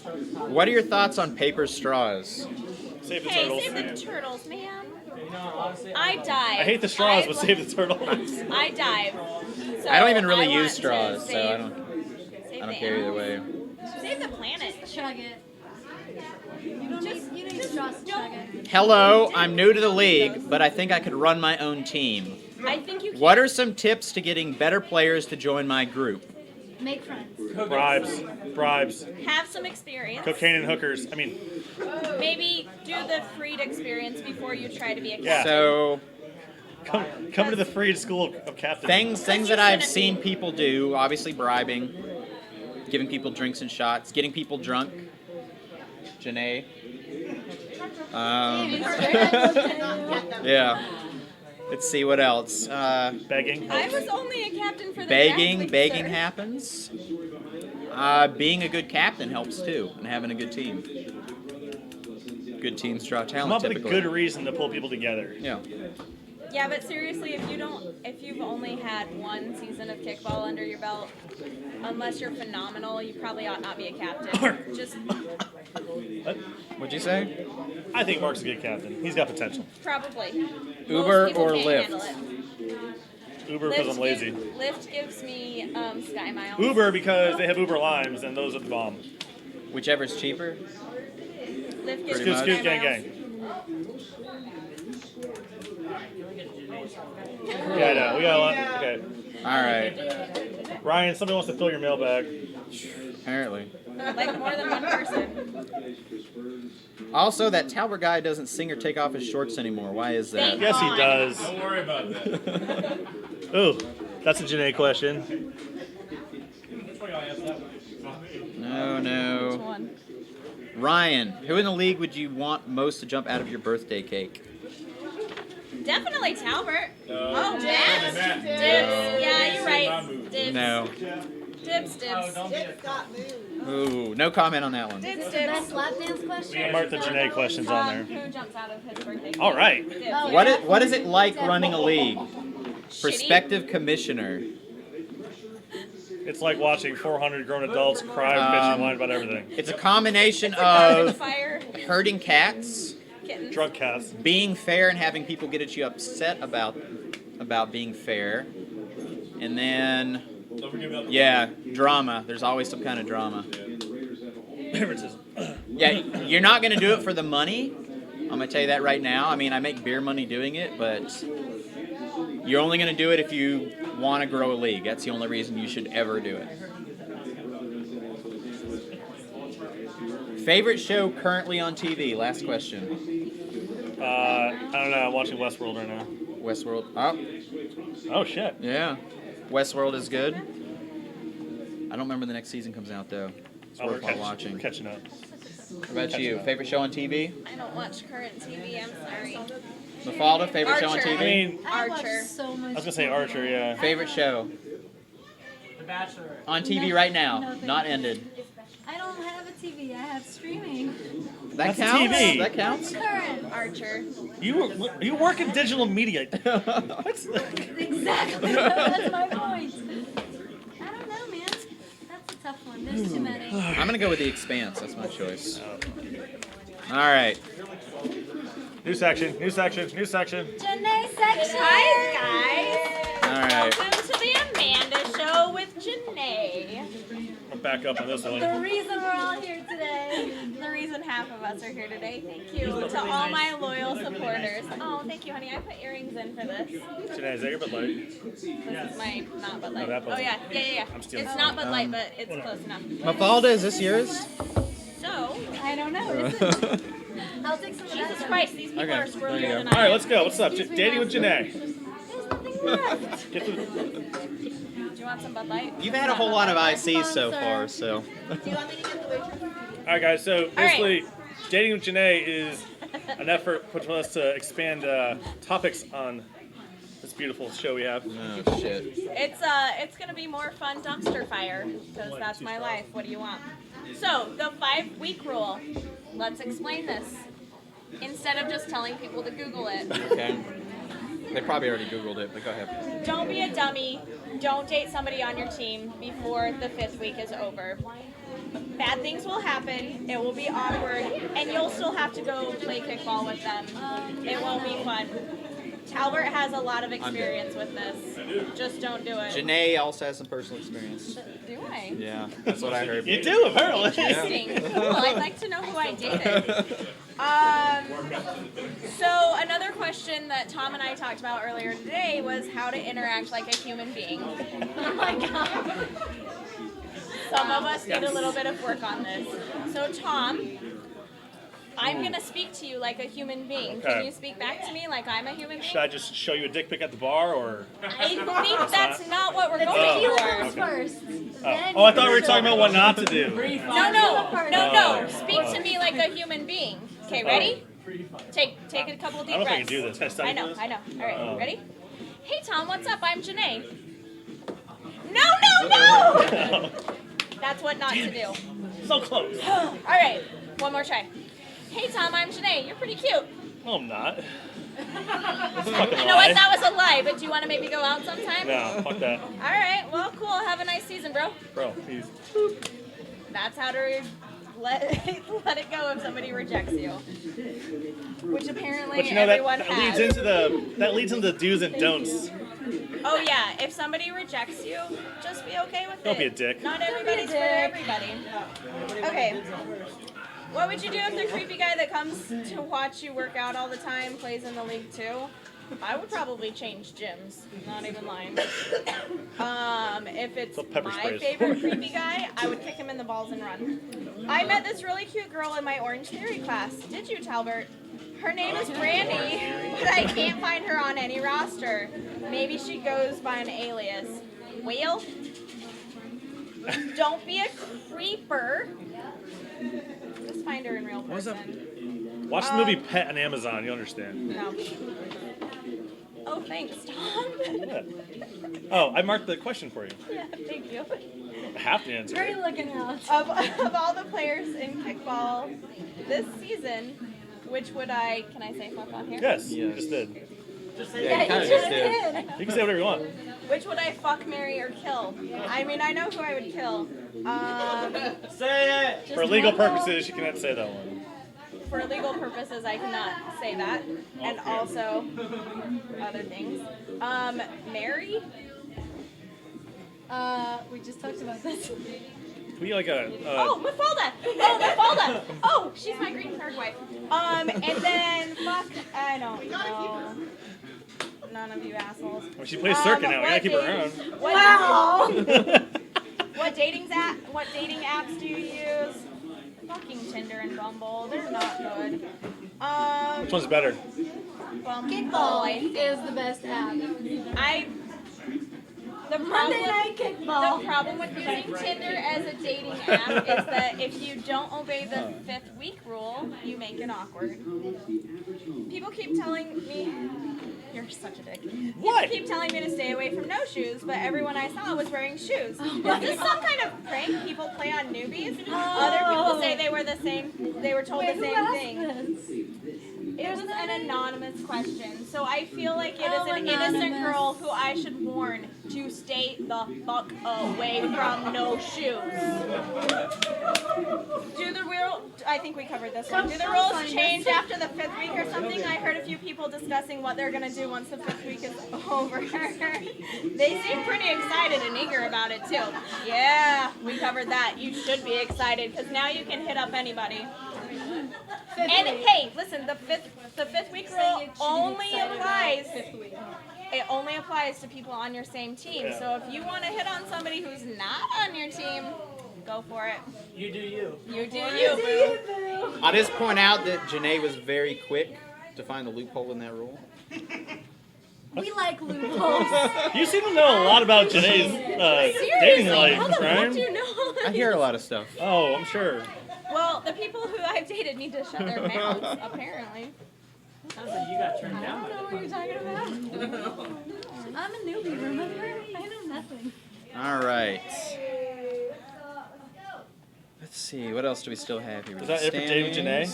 What are your thoughts on paper straws? Save the Hey, turtles. save the turtles, man. No, honestly, I dive. I hate the straws, but save the turtles. I dive. So I don't even really I want use to straws, so save- I don't save care the either animals. way. Save the planet. Chug it. You don't need straws to chug it. Hello, I'm new to the league, but I think I could run my own team. I think you can. What are some tips to getting better players to join my group? Make friends. Bribes. Have some experience. Cocaine and hookers. I mean, Maybe do the Freed experience before you try to be a captain. Yeah. So come to the Freed School of Captain. things that I've seen people do, obviously bribing, giving people drinks and shots, getting people drunk. JaNae. Yeah. Let's see what else. Begging. I was only a captain for the Begging draft league, begging sir. happens. Being a good captain helps too, and having a good team. Good teams draw Come talent up with a typically. good reason to pull people together. Yeah. Yeah, but seriously, if you've only had one season of kickball under your belt, unless you're phenomenal, you probably ought not be a captain. Just What? What'd you say? I think Mark's a good captain. He's got potential. probably. Uber Most people or can't Lyft? handle it. Uber because I'm lazy. Lyft gives me Sky Miles. Uber because they have Uber Limes and those are the bomb. Whichever's cheaper. Lift, Pretty Scoot, much. scoot, gang, gang. Yeah, I know. We got a lot. Okay. All right. Ryan, somebody wants to fill your mailbag. Apparently. Like more than one person. Also, that Talbot guy doesn't sing or take off his shorts anymore. Why is that? Yes, he does. Don't worry about that. Ooh, that's a JaNae question. No, no. Which one? Ryan, who in the league would you want most to jump out of your birthday cake? Definitely Talbot. Oh, Matt. Dibs. Yeah, you're right. Dibs. No. Dibs, dibs. Dick got moved. Ooh, no comment on that one. Dibs, Best dibs. lap dance question? Mark the JaNae questions on there. Who jumps out of his birthday? All right. Dibs. Oh, What is it like running a league? Prospective commissioner. It's like watching 400 grown adults cry and bitch and whine about everything. It's a combination Garbage of fire. herding cats, Kittens. Drug cats. being fair and having people get at you upset about being fair, and then yeah, drama. There's always some kind of drama. Favoritism. Yeah, you're not gonna do it for the money. I'm gonna tell you that right now. I mean, I make beer money doing it, but you're only gonna do it if you want to grow a league. That's the only reason you should ever do it. Favorite show currently on TV? Last question. I don't know. I'm watching Westworld right now. Westworld. Oh, Oh shit. yeah. Westworld is good. I don't remember when the next season comes out though. It's Oh, we're worthwhile watching. catching up. What about you? Favorite show on TV? I don't watch current TV. I'm sorry. Mafalda, favorite show on Archer. TV? I mean, I watch Archer. so much. I was gonna say Archer. Yeah. Favorite show The Bachelor. on TV No, right now, no, thank not you. ended. I don't have a TV. I have streaming. That That's counts. TV. That counts. Current. Archer. You work in digital media. What's Exactly. That's my point. I don't know, man. That's a tough one. There's too many. I'm gonna go with The Expanse. That's my choice. All right. New section. New section. New section. JaNae section. Hi, guys. All right. Welcome to the Amanda Show with JaNae. I'll back up on this The one. reason we're all here today. The reason half of us are here today. Thank you to all my loyal supporters. Oh, thank you, honey. I put earrings in for this. JaNae, is that your Bud Light? This is my not Bud Light. that Bud Oh Light. yeah. I'm stealing It's not Bud Light, but it's close enough. Mafalda, is this yours? So, I don't know. Is it? I'll take some of that. Jesus Christ, these people Okay, are there you squirrelier go. than All I right, am. let's go. What's up? Excuse me, Dating with JaNae. There's nothing left. Get the. Do you want some Bud Light? You've had a whole lot of ICs so far, so. Do you want me to get the waitress? All right, guys. So basically, dating with JaNae is an effort put from us to expand topics on this beautiful show we have. Oh shit. It's gonna be more fun dumpster fire because that's my life. What do you want? So the 5-week rule. Let's explain this instead of just telling people to Google it. Okay. They probably already Googled it, but go ahead. Don't be a dummy. Don't date somebody on your team before the 5th week is over. Bad things will happen. It will be awkward, and you'll still have to go play kickball with them. It won't be fun. Talbot has a lot of experience with this. Just don't do it. JaNae also has some personal experience. Do I? Yeah, that's what I heard. You do apparently. Interesting. Cool. I'd like to know who I dated. So another question that Tom and I talked about earlier today was how to interact like a human being. Oh my god. Some of us need a little bit of work on this. So Tom, I'm going to speak to you like a human being. Can Okay. you speak back to me like I'm a human being? Should I just show you a dick pic at the bar, or? I think that's not what we're The going tequila for. comes first. Then Oh, I thought we were talking about what not to do. No. Speak to me like a human being. Okay, ready? Take a couple I deep don't know if I breaths. can do this. Can I study I know. this? All right, Oh. ready? Hey Tom, what's up? I'm JaNae. No! That's what not to do. So close. All right, one more try. Hey Tom, I'm JaNae. You're pretty cute. No, I'm not. That's a fucking You know what? lie. That was a lie, but do you want to maybe go out sometime? No, fuck that. All right, well, cool. Have a nice season, bro. Bro, please. That's how to let it go if somebody rejects you. Which apparently But you know everyone that has. leads into the do's and don'ts. Oh yeah, if somebody rejects you, just be okay with it. Don't be a dick. Not everybody's for everybody. Okay. What would you do if the creepy guy that comes to watch you work out all the time plays in the league too? I would probably change gyms. Not even lying. If it's pepper my spray is favorite for. creepy guy, I would kick him in the balls and run. I met this really cute girl in my Orange Theory class. Did you, Talbert? Her name is Brandy, but I can't find her on any roster. Maybe she goes by an alias. Whale? Don't be a creeper. Just find her in real What was that? person. Watch the movie Pet on Amazon. You'll understand. No. Oh, thanks, Tom. Yeah. Oh, I marked the question for you. Yeah, thank you. I have to answer. Great looking out. Of all the players in kickball this season, which would I? Can I say fuck on here? Yes, you just did. Yeah, you just did. You can say whatever you want. Which would I fuck, marry, or kill? I mean, I know who I would kill. Say it! For legal purposes, you cannot say that one. For legal purposes, I cannot say that, and also other things. Marry? We just talked about this. We like a. Oh, Mafalda! Oh, Mafalda! Oh, she's my green card wife. And then fuck, I don't know. None of you assholes. Well, she plays circuit now. We gotta keep her around. Wow! What dating apps do you use? Fucking Tinder and Bumble. They're not good. Which one's better? Bumble. Kickball is the best app. Monday Night Kickball. The problem with using Tinder as a dating app is that if you don't obey the 5th week rule, you make it awkward. People keep telling me, you're such a dick. What? People keep telling me to stay away from no shoes, but everyone I saw was wearing shoes. Is this some kind of prank people play on newbies? Other people say they were told the same thing. It was an anonymous question, so I feel like it is an innocent girl who I should warn to stay the fuck away from no shoes. I think we covered this one. Do the rules change after the 5th week or something? I heard a few people discussing what they're gonna do once the 5th week is over. They seem pretty excited and eager about it too. Yeah, we covered that. You should be excited because now you can hit up anybody. And hey, listen, the fifth week rule only applies. It only applies to people on your same team. Yeah. So if you want to hit on somebody who's not on your team, go for it. You do you. You do you, boo. I'll just point out that JaNae was very quick to find the loophole in that rule. We like loopholes. You seem to know a lot about JaNae's dating life, How the fuck Brian. do you know? I hear a lot of stuff. Oh, I'm sure. Well, the people who I've dated need to shut their mouths, apparently. Sounds like you got turned I down. don't know what you're talking about. I'm a newbie, remember? I know nothing. All right. Let's see. What else do we still have here? Is that it for dating with JaNae?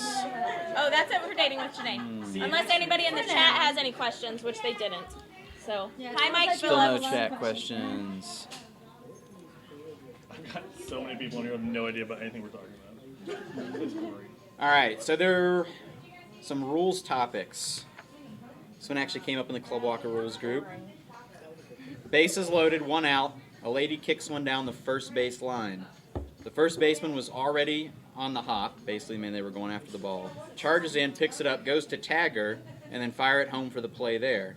Oh, that's it for dating with JaNae. Unless anybody in the chat has any questions, which they didn't. So, Yeah, hi, Mike Still no Phillips. chat questions. I've got so many people in here who have no idea about anything we're talking about. It's great. All right. So there are some rules topics. This one actually came up in the Club Walker rules group. Bases loaded, 1 out. A lady kicks one down the first base line. The first baseman was already on the hop, basically meant they were going after the ball. Charges in, picks it up, goes to tag her, and then fire it home for the play there.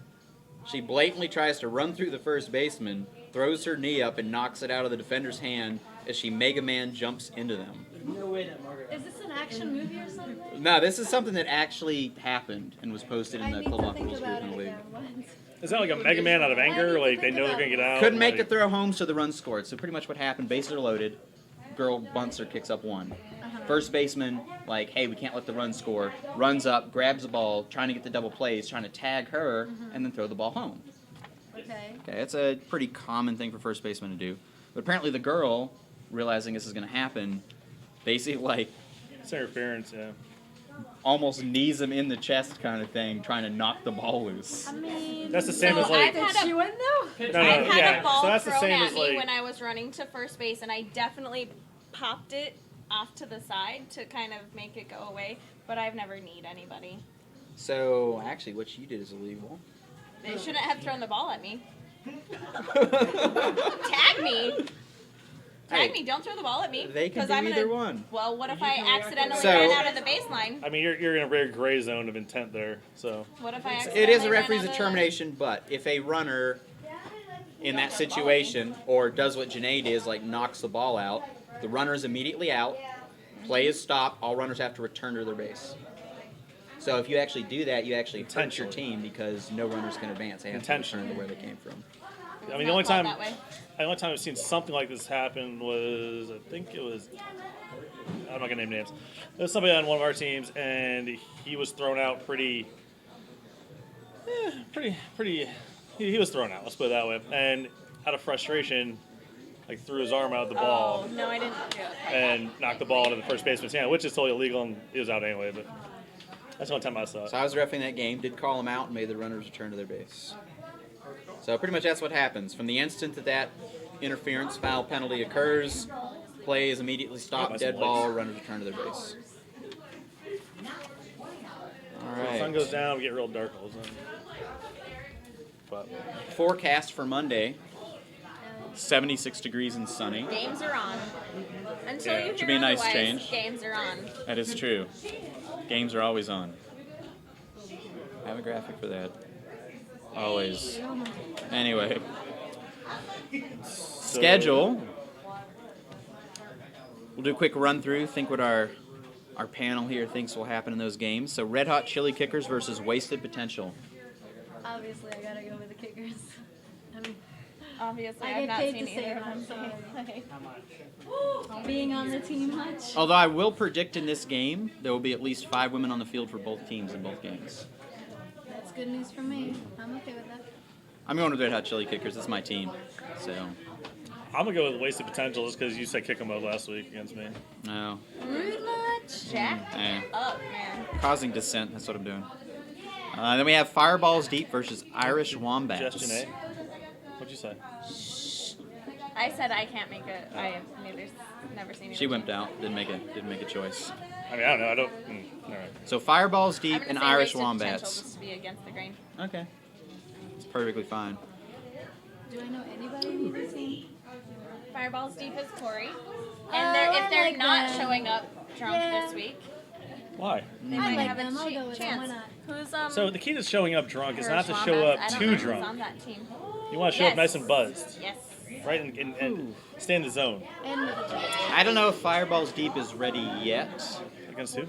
She blatantly tries to run through the first baseman, throws her knee up, and knocks it out of the defender's hand as she Mega Man jumps into them. No way that Margaret. Is this an action movie or something? No, this is something that actually happened and was posted I in the need Club to Walker think rules group about in it the league. again once. Is that like a Mega Man out of anger? Like they know they're gonna get out? Couldn't make like, the throw home, so the run scored. So pretty much what happened, bases are loaded, girl bunts or kicks up 1. First baseman, like, hey, we can't let the run score, runs up, grabs the ball, trying to get the double plays, trying to tag her, and then throw the ball home. Okay. Okay, that's a pretty common thing for first baseman to do. But apparently the girl, realizing this is going to happen, basically, like, It's interference, yeah. almost knees him in the chest kind of thing, trying to knock the ball loose. I mean, That's the same So as like. I've had did she win though? No, I've had yeah. a ball So that's the thrown same at as me like. when I was running to first base, and I definitely popped it off to the side to kind of make it go away, but I've never kneed anybody. So, actually, what you did is illegal. They shouldn't have thrown the ball at me. Tag me. Tag me. Don't throw the ball at me. They can 'cause do I'm either gonna, one. Well, what if I accidentally So- ran out of the baseline? I mean, you're in a very gray zone of intent there. So What if I accidentally It is a ran referee's out of- determination, but if a runner in that situation or does what JaNae does, like knocks the ball out, the runner is immediately out. Play is stopped. All runners have to return to their base. So if you actually do that, you actually hurt your team because no runners can advance. They have to return to where they came from. I mean, Not called that way. the only time I've seen something like this happen was, I think it was, I'm not gonna name names. There was somebody on one of our teams, and he was thrown out pretty. He was thrown out. Let's put it that way. And out of frustration, like threw his arm out the ball. Oh, no, I didn't do it. And knocked the ball into the first baseman's hand, which is totally illegal, and he was out anyway. But that's the only time I saw it. So I was reffing that game, did call them out, and made the runners return to their base. So pretty much that's what happens. From the instant that interference foul penalty occurs, play is immediately stopped, dead ball, runners return to their base. All When the sun right. goes down, we get real dark all of a sudden. But Forecast for Monday, 76 degrees and sunny. Games are on. Until Yeah. you hear Should be a nice otherwise, change. games are on. That is true. Games are always on. I have a graphic for that. Always. Anyway. Schedule. We'll do a quick run through, think what our panel here thinks will happen in those games. So Red Hot Chili Kickers versus Wasted Potential. Obviously, I gotta go with the Kickers. I mean, Obviously, I I've get not paid seen to either say of them that, so play. being on the team much. Although I will predict in this game, there will be at least 5 women on the field for both teams in both games. That's good news for me. I'm okay with that. I'm going with Red Hot Chili Kickers. That's my team. So, I'm gonna go with Wasted Potential just because you said kick 'em out last week against me. no. Rude much? Jack Eh. up, man. Causing dissent. That's what I'm doing. Then we have Fireballs Deep versus Irish Wombats. Just JaNae. What'd you say? I said I can't make it. I have never seen it. She wimped out. Didn't make a choice. I mean, I don't know. I don't. All right. So Fireballs I'm Deep gonna and say Irish Wasted Potential Wombats. just to be against the grain. Okay. It's perfectly fine. Do I know anybody in the team? Fireballs Deep is Corey. And if they're like not them. showing up drunk Yeah. this week, Why? they I might like have them. a I'll go with them. Why chance. not? Who's So the key to showing up drunk is not to Irish show Wombats? up I don't too know who's drunk. on that team. You want to show up Yes. nice and buzzed, Yes. right? And stay in the zone. And with the Jets. I don't know if Fireballs Deep is ready yet Against who?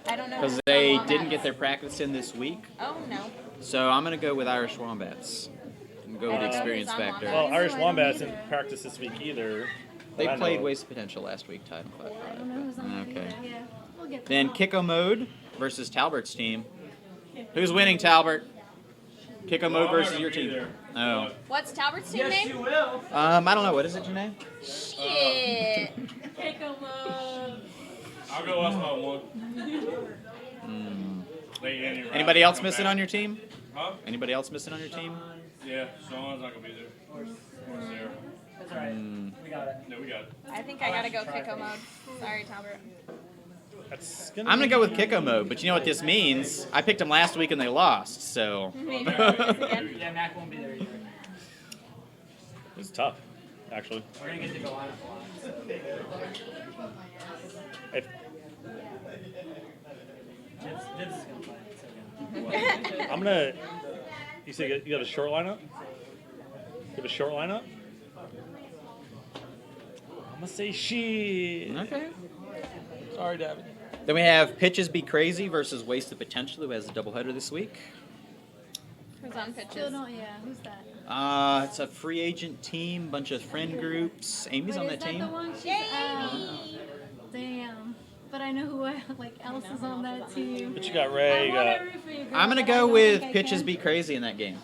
I don't know. because who's they on didn't Wombats. get their practice in this week. Oh no. So I'm going to go with Irish Wombats. I'm going to go with the I don't know experience who's on factor. Well, Wombats. Irish I don't Wombats either. didn't practice this week either. They that I know played of. Wasted Potential last week, tied 5-5. I don't know who's on the Okay. team. Yeah, we'll get Then them. Kicko Mode versus Talbert's team. Who's winning, Talbert? Kicko Mode versus your team. Oh. What's Talbert's team Yes, name? you will. I don't know. What is it, JaNae? Shit. I'll go up on one. Anybody else missing on your team? Huh? Anybody else missing on your team? Yeah, Sean's not gonna be there. Sarah. That's alright. We got it. No, we got it. I think I gotta go Kicko mode. Sorry, Talbert. That's I'm gonna go with Kicko Mode, but you know what this means? I picked them last week and they lost, so. Maybe again. Yeah, Mac won't be there either. It's tough, actually. We're gonna get to go on a lot. If, Dibs is gonna play. So yeah. I'm gonna. You say you have a short lineup? You have a short lineup? I'm gonna say shit. Okay. Sorry, David. Then we have Pitches Be Crazy versus Wasted Potential, who has a doubleheader this week. Who's on Still pitches? don't. Yeah, who's that? It's a free agent team, bunch of friend groups. Amy's Wait, on is that that team. the one she's damn. But I know who else is on that team. But you got Ray. You I wanna got. root for you, girl, I'm gonna but I go don't with think I Pitches can. Be Crazy in that game.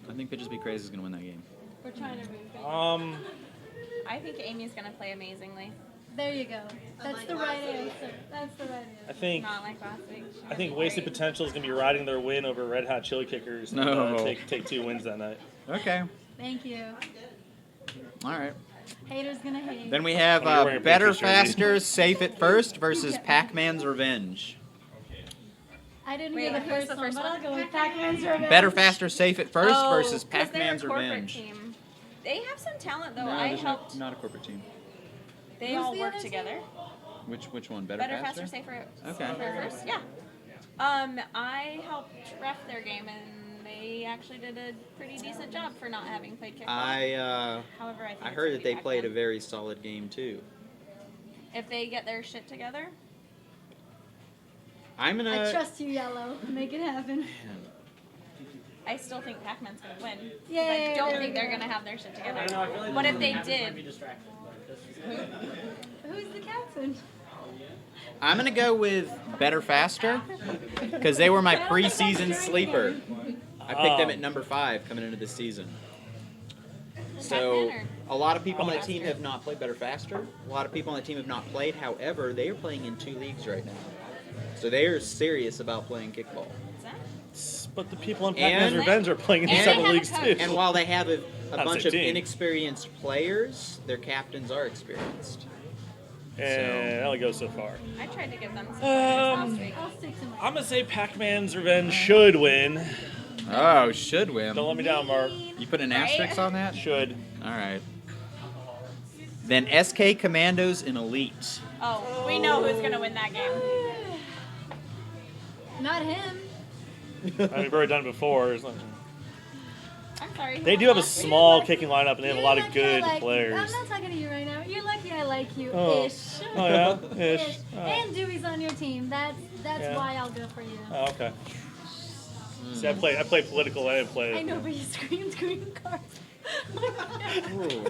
I think Pitches Be Crazy is gonna win that game. We're trying to root for you. I think Amy's gonna play amazingly. There you go. That's the right answer. That's the right I answer. think. Not like last week. I think Wasted Potential is gonna be riding their win over Red Hot Chili Kickers. And, No. take 2 wins that night. Okay. Thank you. All right. Haters gonna hate. Then we have You're wearing a Better, Patriots jersey. Faster, Safe at First versus Pac-Man's Revenge. I didn't Wait, hear the who's first the one, first but one? I'll go with Pac-Man's Revenge. Better, Faster, Safe at First Oh, versus 'cause they're a Pac-Man's corporate Revenge. Team. They have some talent though. No, I there's helped. not a corporate team. They Who's all the work other together. Which one? Better, Better, faster, safer. Okay. First. Yeah. I helped ref their game, and they actually did a pretty decent job for not having played kickball. However, I think I it's heard gonna that be they played a Pac-Man. very solid game too. If they get their shit together, I'm I gonna. trust you, Yellow. Make it happen. I still think Pac-Man's gonna win. 'Cause Yay, I don't there think we they're go. gonna have their shit together. I don't know, I feel like But if the they captain might be did, distracted. Who's the captain? I'm gonna go with Better Faster because they were my preseason sleeper. I picked them at number 5 coming into this season. So Pac-Man a lot of people on Better that team Faster? have not played Better Faster. A lot of people on the team have not played. However, they are playing in 2 leagues right now. So they are serious about playing kickball. what's that? But the people in Pac-Man's And- Revenge are playing in and several they have a leagues coach. too. And while they have a Not bunch of 16. inexperienced players, their captains are experienced. And that only goes so far. I tried to give them some last week. I'll stick to my. I'm gonna say Pac-Man's Revenge should win. Oh, should win. Don't let me down, Mark. You put an asterisk on that? Should. All right. Then SK Commandos in Elite. Oh, we know who's gonna win that game. Not him. I mean, we've already done it before. It's not- I'm sorry. They do have a small kicking lineup, and they have a lot of good I'm players. not talking to you right now. You're lucky I like you. Oh. Ish. Oh yeah, ish. Ish. Oh, And Dewey's on your team. That's Yeah. why I'll go for you. Oh, okay. See, I play political. I didn't play. I know, but you screamed green cards. Ooh.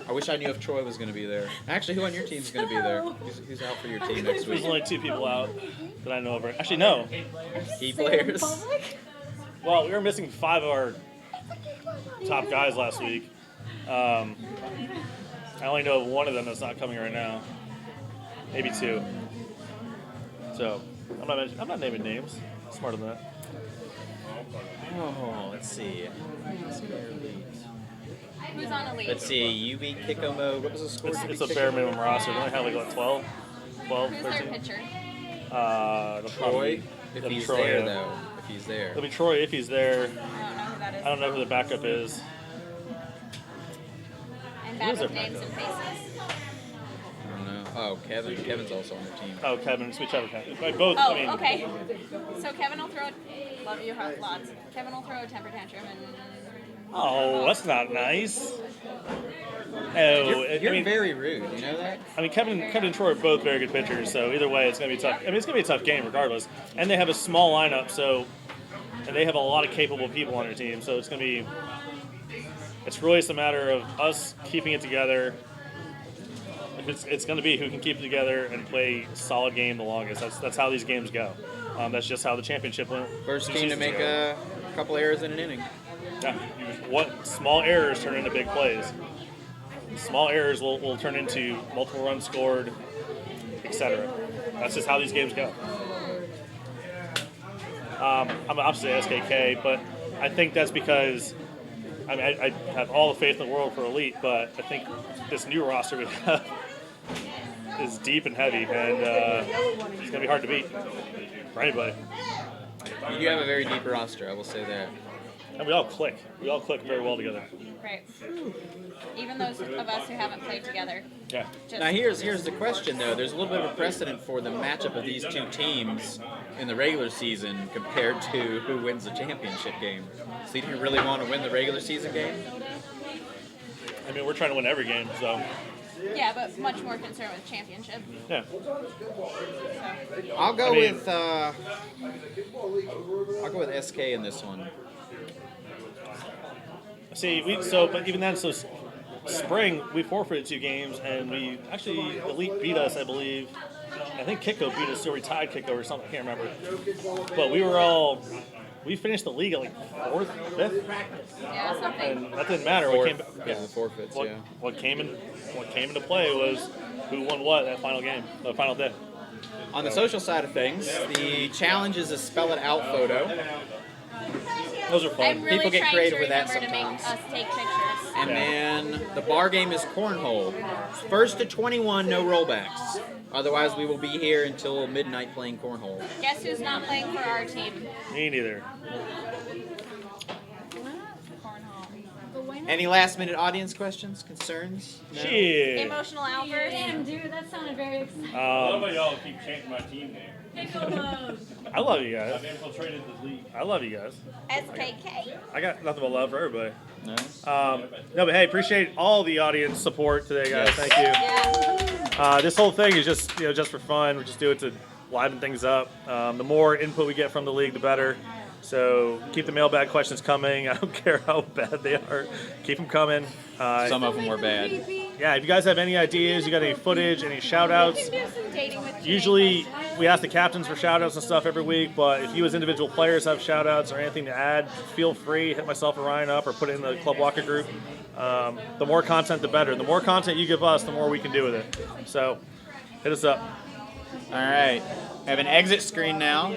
I wish I knew if Troy was going to be there. Actually, who on your team is going to be there? Who's out for your team next There's week? only 2 people out that I know of. Actually, no. Key Say it in players. public? Well, we were missing 5 of our top guys last week. I only know of one of them that's not coming right now. Maybe 2. So I'm not naming names. I'm smarter than that. Oh, let's see. Who's on Elite? Let's see. You beat Kicko Mode. What was the score? It's a bare minimum roster. They only have like what, 12, Who's their 13. pitcher? It'll Troy, probably if it'll be he's Troy, there, yeah. though. If he's there. It'll be Troy if he's there. I don't know who that is. I don't know who the backup is. And Who's backup their names and faces. I don't know. Oh, Kevin. Kevin's also on their team. Oh, Kevin. It's whichever Kevin. Like both. Oh, I mean, okay. So Kevin will throw. Love you lots. Kevin will throw a temper tantrum and. Oh, that's not nice. Oh, You're I mean, very rude. You know that? I mean, Kevin and Troy are both very good pitchers, so either way, it's gonna be tough. I mean, it's gonna be a tough game regardless. And they have a small lineup, and they have a lot of capable people on their team, so it's gonna be. It's really just a matter of us keeping it together. It's going to be who can keep it together and play a solid game the longest. That's how these games go. That's just how the championship went. First team to make a couple errors in an inning. Yeah. What small errors turn into big plays. Small errors will turn into multiple runs scored, etc. That's just how these games go. I'm obviously SKK, but I think that's because I mean I have all the faith in the world for Elite, but I think this new roster we have is deep and heavy, and it's gonna be hard to beat for anybody. You do have a very deep roster. I will say that. And we all click. We all click very well together. Right. Even those of us who haven't played together. Yeah. Just, Now here's the question though. There's a little bit of a precedent for the matchup of these 2 teams in the regular season compared to who wins the championship game. So do you really want to win the regular season game? I mean, we're trying to win every game, so Yeah, but much more concerned with championship. yeah. I'll go I mean- with SK in this one. See, but even then, spring we forfeited 2 games, and we actually Elite beat us, I believe. I think Kicko beat us, so we tied Kicko or something. I can't remember. But we finished the league at like 4th, 5th, Yeah, something. and that didn't matter. Fourth, What came, because of the forfeits, what, yeah. what came into play was who won what that final game, the final day. On the social side of things, the challenge is a spell it out photo. Those are fun. I'm really People get trying creative to with that remember to make sometimes. us take pictures. And then the bar game is cornhole. First to 21, no rollbacks. Otherwise, we will be here until midnight playing cornhole. Guess who's not playing for our team? Me neither. Cornhole. Any last-minute audience questions, concerns? No? Shit. Emotional outburst. Damn, dude, that sounded very exciting. I love how y'all keep chanting my team name. Pickle mode. I love you guys. I've infiltrated the league. I love you guys. SKK. I got nothing but love for everybody. No? No, but hey, appreciate all the audience support today, guys. Yes. Thank you. Yeah. This whole thing is just just for fun. We just do it to liven things up. The more input we get from the league, the better. So keep the mailbag questions coming. I don't care how bad they are. Keep them coming. Some of them were bad. Yeah, if you guys have any ideas, you got any footage, any shout We outs, can do some dating with JaNae usually questions. we ask the captains for shout outs and stuff every week, but if you as individual players have shout outs or anything to add, feel free, hit myself or Ryan up or put it in the Club Walker group. The more content, the better. The more content you give us, the more we can do with it. So hit us up. All right. I have an exit screen now.